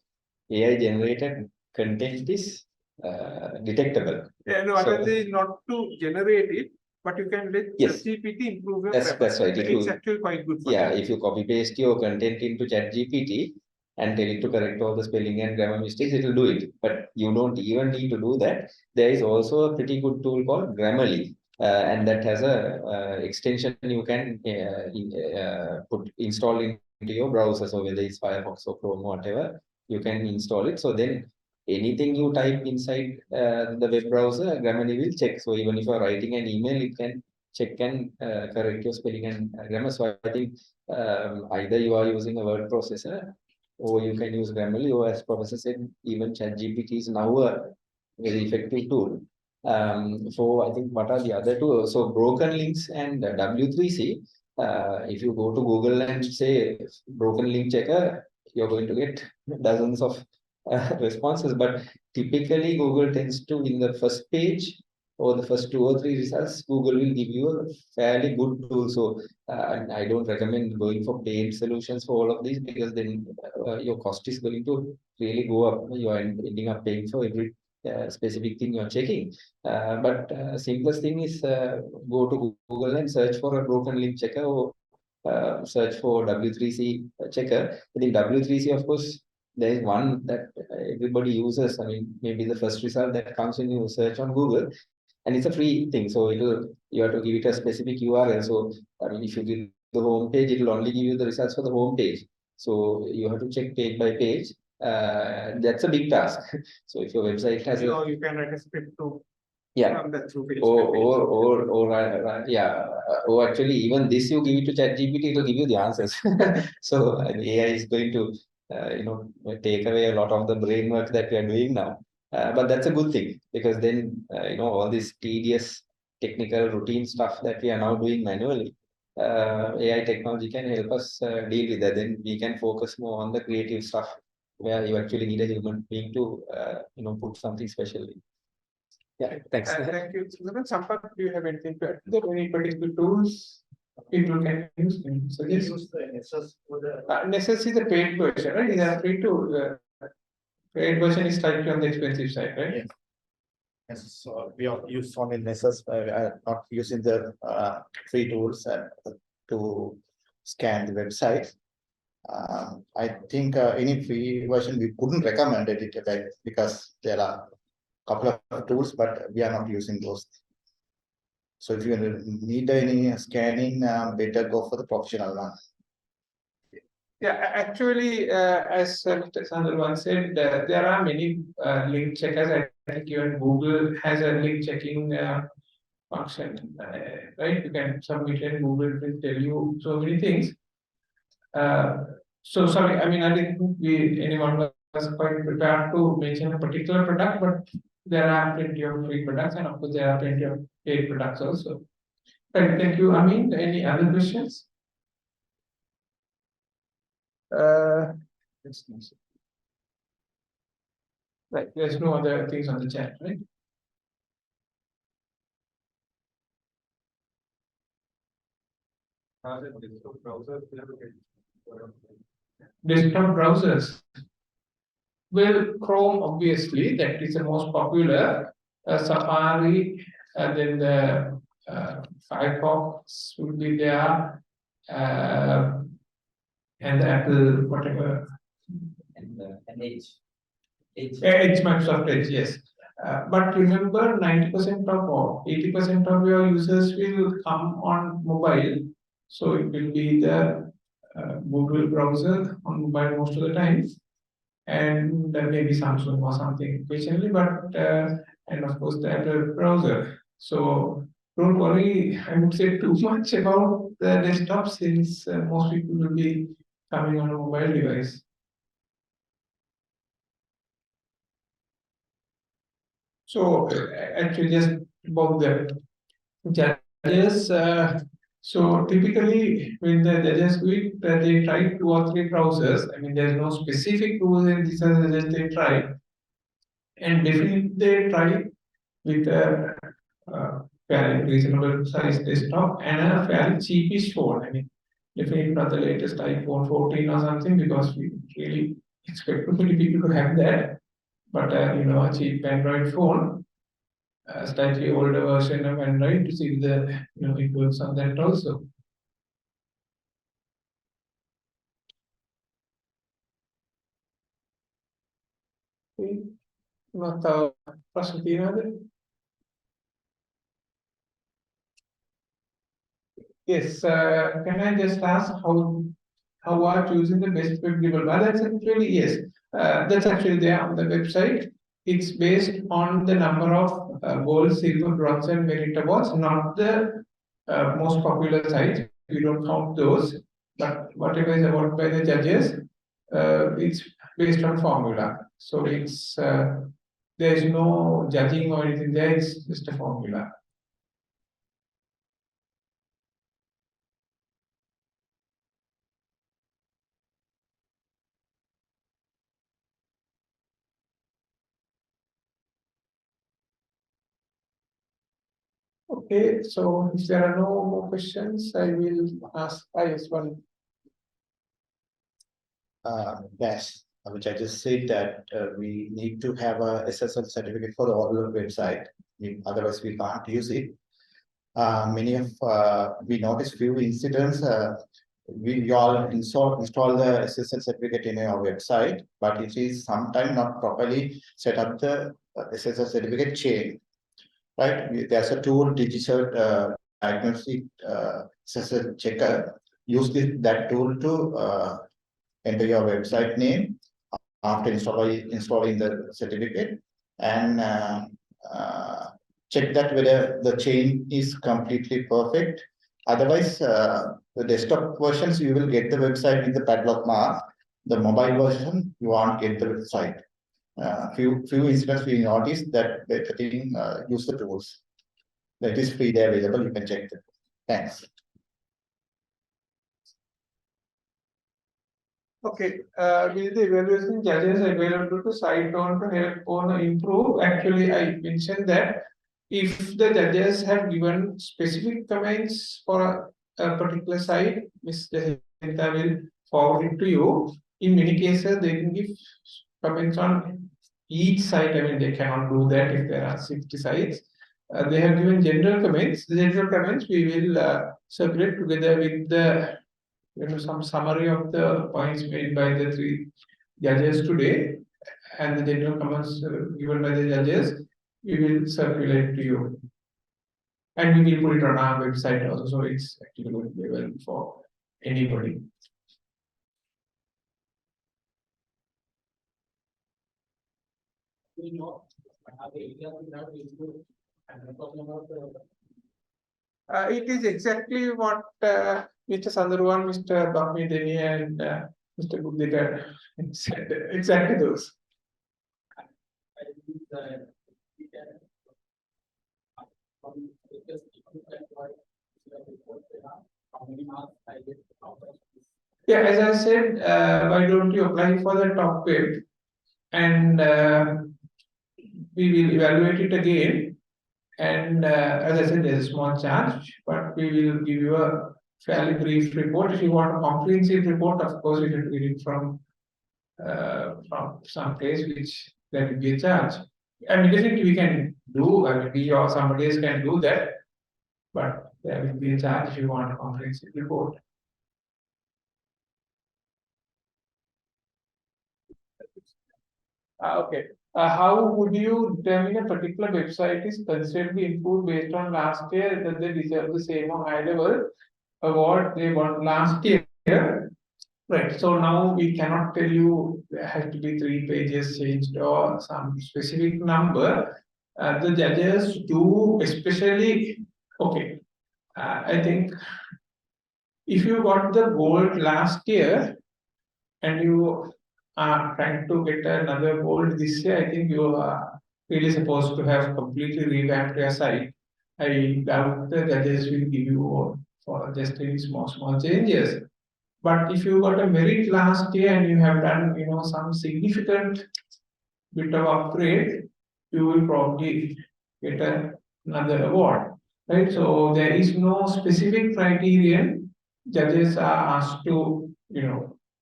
AI generated content is detectable. Yeah, no, So- is not to generate it, but you can let Yes. ChatGPT improve your That's right. It's actually quite good for Yeah, that. if you copy paste your content into ChatGPT and tell it to correct all the spelling and grammar mistakes, it will do it. But you don't even need to do that. There is also a pretty good tool called Grammarly, and that has a extension you can install into your browser. So whether it's Firefox or Chrome or whatever, you can install it. So then anything you type inside the web browser, Grammarly will check. So even if you are writing an email, it can check and correct your spelling and grammar. So I think either you are using a word processor, or you can use Grammarly, or as Professor said, even ChatGPT is now a very effective tool. So I think what are the other two? So broken links and W3C. If you go to Google and say broken link checker, you're going to get dozens of responses. But typically, Google tends to, in the first page or the first 2 or 3 results, Google will give you a fairly good tool. So I don't recommend going for paid solutions for all of these, because then your cost is going to really go up. You are ending up paying for every specific thing you're checking. But simplest thing is go to Google and search for a broken link checker, or search for W3C checker. Within W3C, of course, there is one that everybody uses. I mean, maybe the first result that comes when you search on Google and it's a free thing. So you have to give it a specific URL. So if you give the home page, it will only give you the results for the home page. So you have to check page by page. That's a big task. So if your website has you can write a script to yeah, that through page. or actually even this you give it to ChatGPT, it will give you the answers. So AI is going to take away a lot of the brain work that we are doing now. But that's a good thing, because then all this tedious technical routine stuff that we are now doing manually, AI technology can help us deal with that. Then we can focus more on the creative stuff where you actually need a human being to put something special in. Yeah, thanks. Thank you. Sampath, do you have anything to add? Are there any particular tools people can use? So yes. Nessus is the paid version, right? These are free to. Paid version is slightly on the expensive side, right? Yes. Yes, so we are use only Nessus, not using the free tools to scan the website. I think any free version we couldn't recommend it because there are a couple of tools, but we are not using those. So if you need any scanning, better go for the professional one. Yeah, actually, as Mr. Sandaruwan said, there are many link checkers. I think even Google has a link checking function, right? You can submit and Google will tell you so many things. So sorry, I mean, I didn't think anyone was quite prepared to mention a particular product, but there are plenty of free products, and of course there are plenty of paid products also. Right, thank you. I mean, any other questions? Right, there's no other things on the chat, right? Desktop browsers. Well, Chrome, obviously, that is the most popular. Safari, and then the Firefox will be there, and the Apple, whatever. And Edge. Edge, Microsoft Edge, yes. But remember, 90% of or 80% of your users will come on mobile. So it will be the Google browser on mobile most of the time. And then maybe Samsung or something occasionally, but and of course the Apple browser. So don't worry, I would say too much about the desktop, since most people will be coming on a mobile device. So actually just about the judges, so typically when the judges do it, they try 2 or 3 browsers. I mean, there's no specific rules, and these are the judges they try. And definitely they try with a fairly reasonable size desktop and a fairly cheapish phone. I mean, definitely not the latest iPhone 14 or something, because we really expect many people to have that. But a cheap Android phone, a slightly older version of Android, to see the it works on that also. Not yes, can I just ask how are choosing the best web developer? That's actually yes. That's actually there on the website. It's based on the number of gold, silver, bronze, and merit awards, not the most popular sites. We don't count those, but whatever is awarded by the judges, it's based on formula. So it's there is no judging or anything there. It's just a formula. Okay, so if there are no more questions, I will ask. Yes, one. Yes, which I just said that we need to have a SSL certificate for all the website. Otherwise, we can't use it. Many of we noticed few incidents. We all install the SSL certificate in our website, but it is sometimes not properly set up the SSL certificate chain. right? There's a tool, digital diagnostic checker. Use that tool to enter your website name after installing the certificate and check that whether the chain is completely perfect. Otherwise, the desktop versions, you will get the website with the padlock mark. The mobile version, you won't get the website. Few incidents we noticed that better use the tools. That is freely available, you can check them. Thanks. Okay, will the evaluation judges available to cite on to help on improve? Actually, I mentioned that if the judges have given specific comments for a particular site, Ms. Jacinta will forward it to you. In many cases, they can give comments on each site. I mean, they cannot do that if there are 60 sites. They have given general comments. The general comments we will circulate together with the some summary of the points made by the three judges today and the general comments given by the judges, we will circulate to you. And we will put it on our website also, so it's actually going to be available for anybody. It is exactly what Mr. Sandaruwan, Mr. Bakmedeniya, and Mr. Buddhika said. Exactly those. Yeah, as I said, why don't you apply for the top web and we will evaluate it again. And as I said, there's a small charge, but we will give you a fairly brief report. If you want a comprehensive report, of course, you can read it from some place which there will be a charge. I mean, definitely we can do, I mean, we or somebody else can do that, but there will be a charge if you want a comprehensive report. Okay. How would you determine a particular website is considerably improved based on last year that they deserve the same or high level award they won last year? Right. So now we cannot tell you there has to be 3 pages changed or some specific number. The judges do, especially, okay. I think if you got the gold last year and you are trying to get another gold this year, I think you are really supposed to have completely revamped your site. I doubt the judges will give you for just any small changes. But if you got a merit last year and you have done, some significant bit of upgrade, you will probably get another award, right? So there is no specific criterion. Judges are asked to,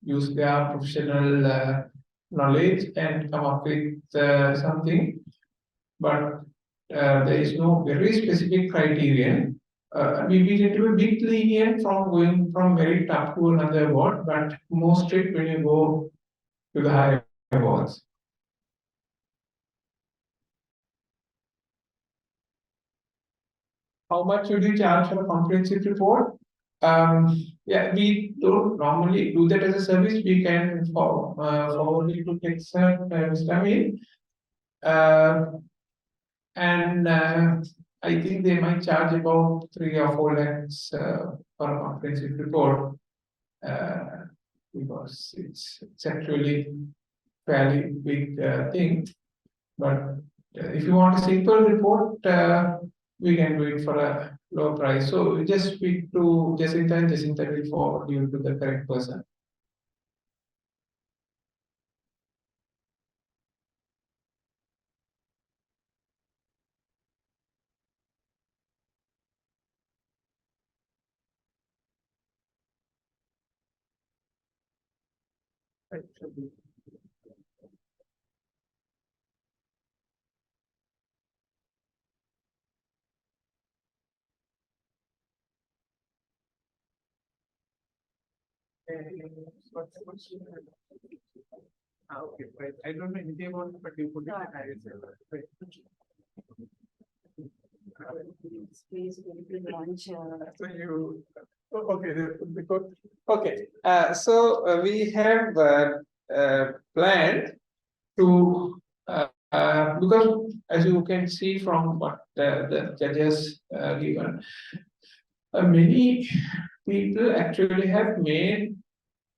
use their professional knowledge and come up with something, but there is no very specific criterion. We need to be a bit lenient from going from merit up to another award, but more strict when you go to the higher awards. How much should you charge for a comprehensive report? Yeah, we don't normally do that as a service. We can forward it to expert Mr. Amin. And I think they might charge about 3 or 4 lakhs for a comprehensive report because it's actually fairly big thing. But if you want a simple report, we can do it for a low price. So we just speak to Jacinta and Jacinta will forward you to the correct person. Right. Okay, right. I don't know anything about it, but you put it in. Please, will you launch, So you, okay, that would be good. Okay, so we have planned to, because as you can see from what the judges given, many people actually have made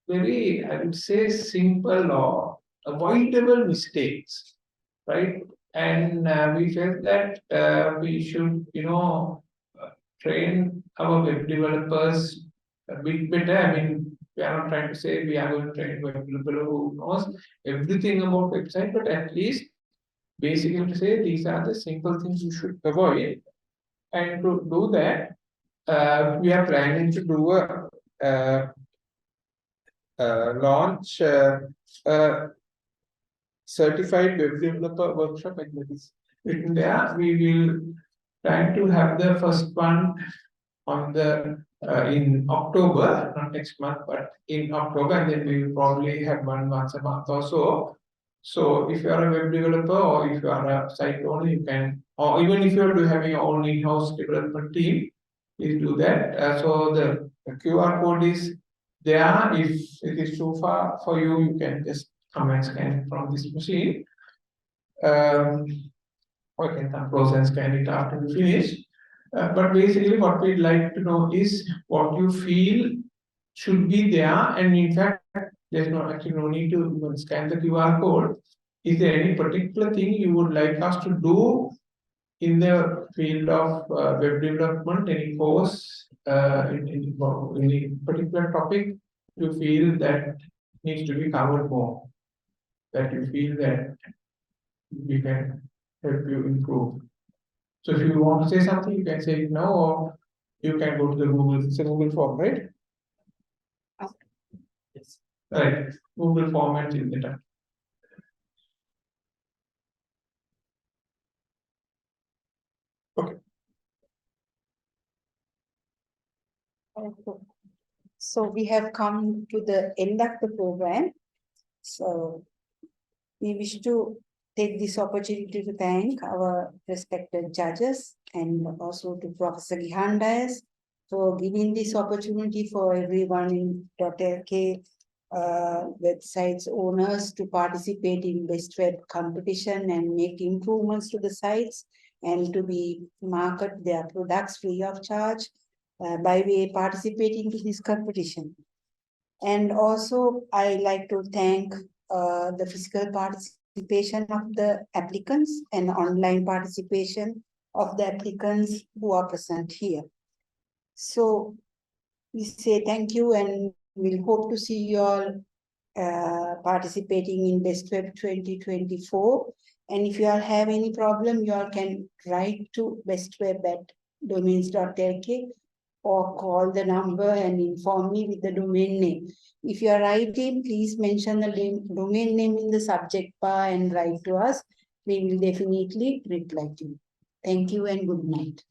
very, I would say, simple or avoidable mistakes, right? And we felt that we should, train our web developers a bit better. I mean, we are not trying to say we are going to train a web developer who knows everything about website, but at least basically to say these are the simple things you should avoid. And to do that, we are planning to do a launch certified web developer workshop, like that is written there. We will try to have the first one on the in October, not next month, but in October, and then we will probably have one once a month or so. So if you are a web developer or if you are a site owner, you can, or even if you are having your own in-house development team, please do that. So the QR code is there. If it is too far for you, you can just come and scan from this machine. Or you can come close and scan it after you finish. But basically, what we'd like to know is what you feel should be there, and in fact, there's no need to even scan the QR code. Is there any particular thing you would like us to do in the field of web development? Any course in any particular topic you feel that needs to be covered more? That you feel that we can help you improve. So if you want to say something, you can say it now, or you can go to the Google. It's a Google form, right? Yes. Right. Google form and fill it up. Okay. So we have come to the end of the program. So we wish to take this opportunity to thank our respected judges and also to Professor Gihan for giving this opportunity for everyone in .LK websites owners to participate in Best Web competition and make improvements to the sites and to be market their products free of charge by way participating to this competition. And also I like to thank the physical participation of the applicants and online participation of the applicants who are present here. So we say thank you, and we'll hope to see you all participating in Best Web 2024. And if you all have any problem, you all can write to bestweb@domains.lk or call the number and inform me with the domain name. If you are writing, please mention the domain name in the subject bar and write to us. We will definitely reply to you. Thank you and good night.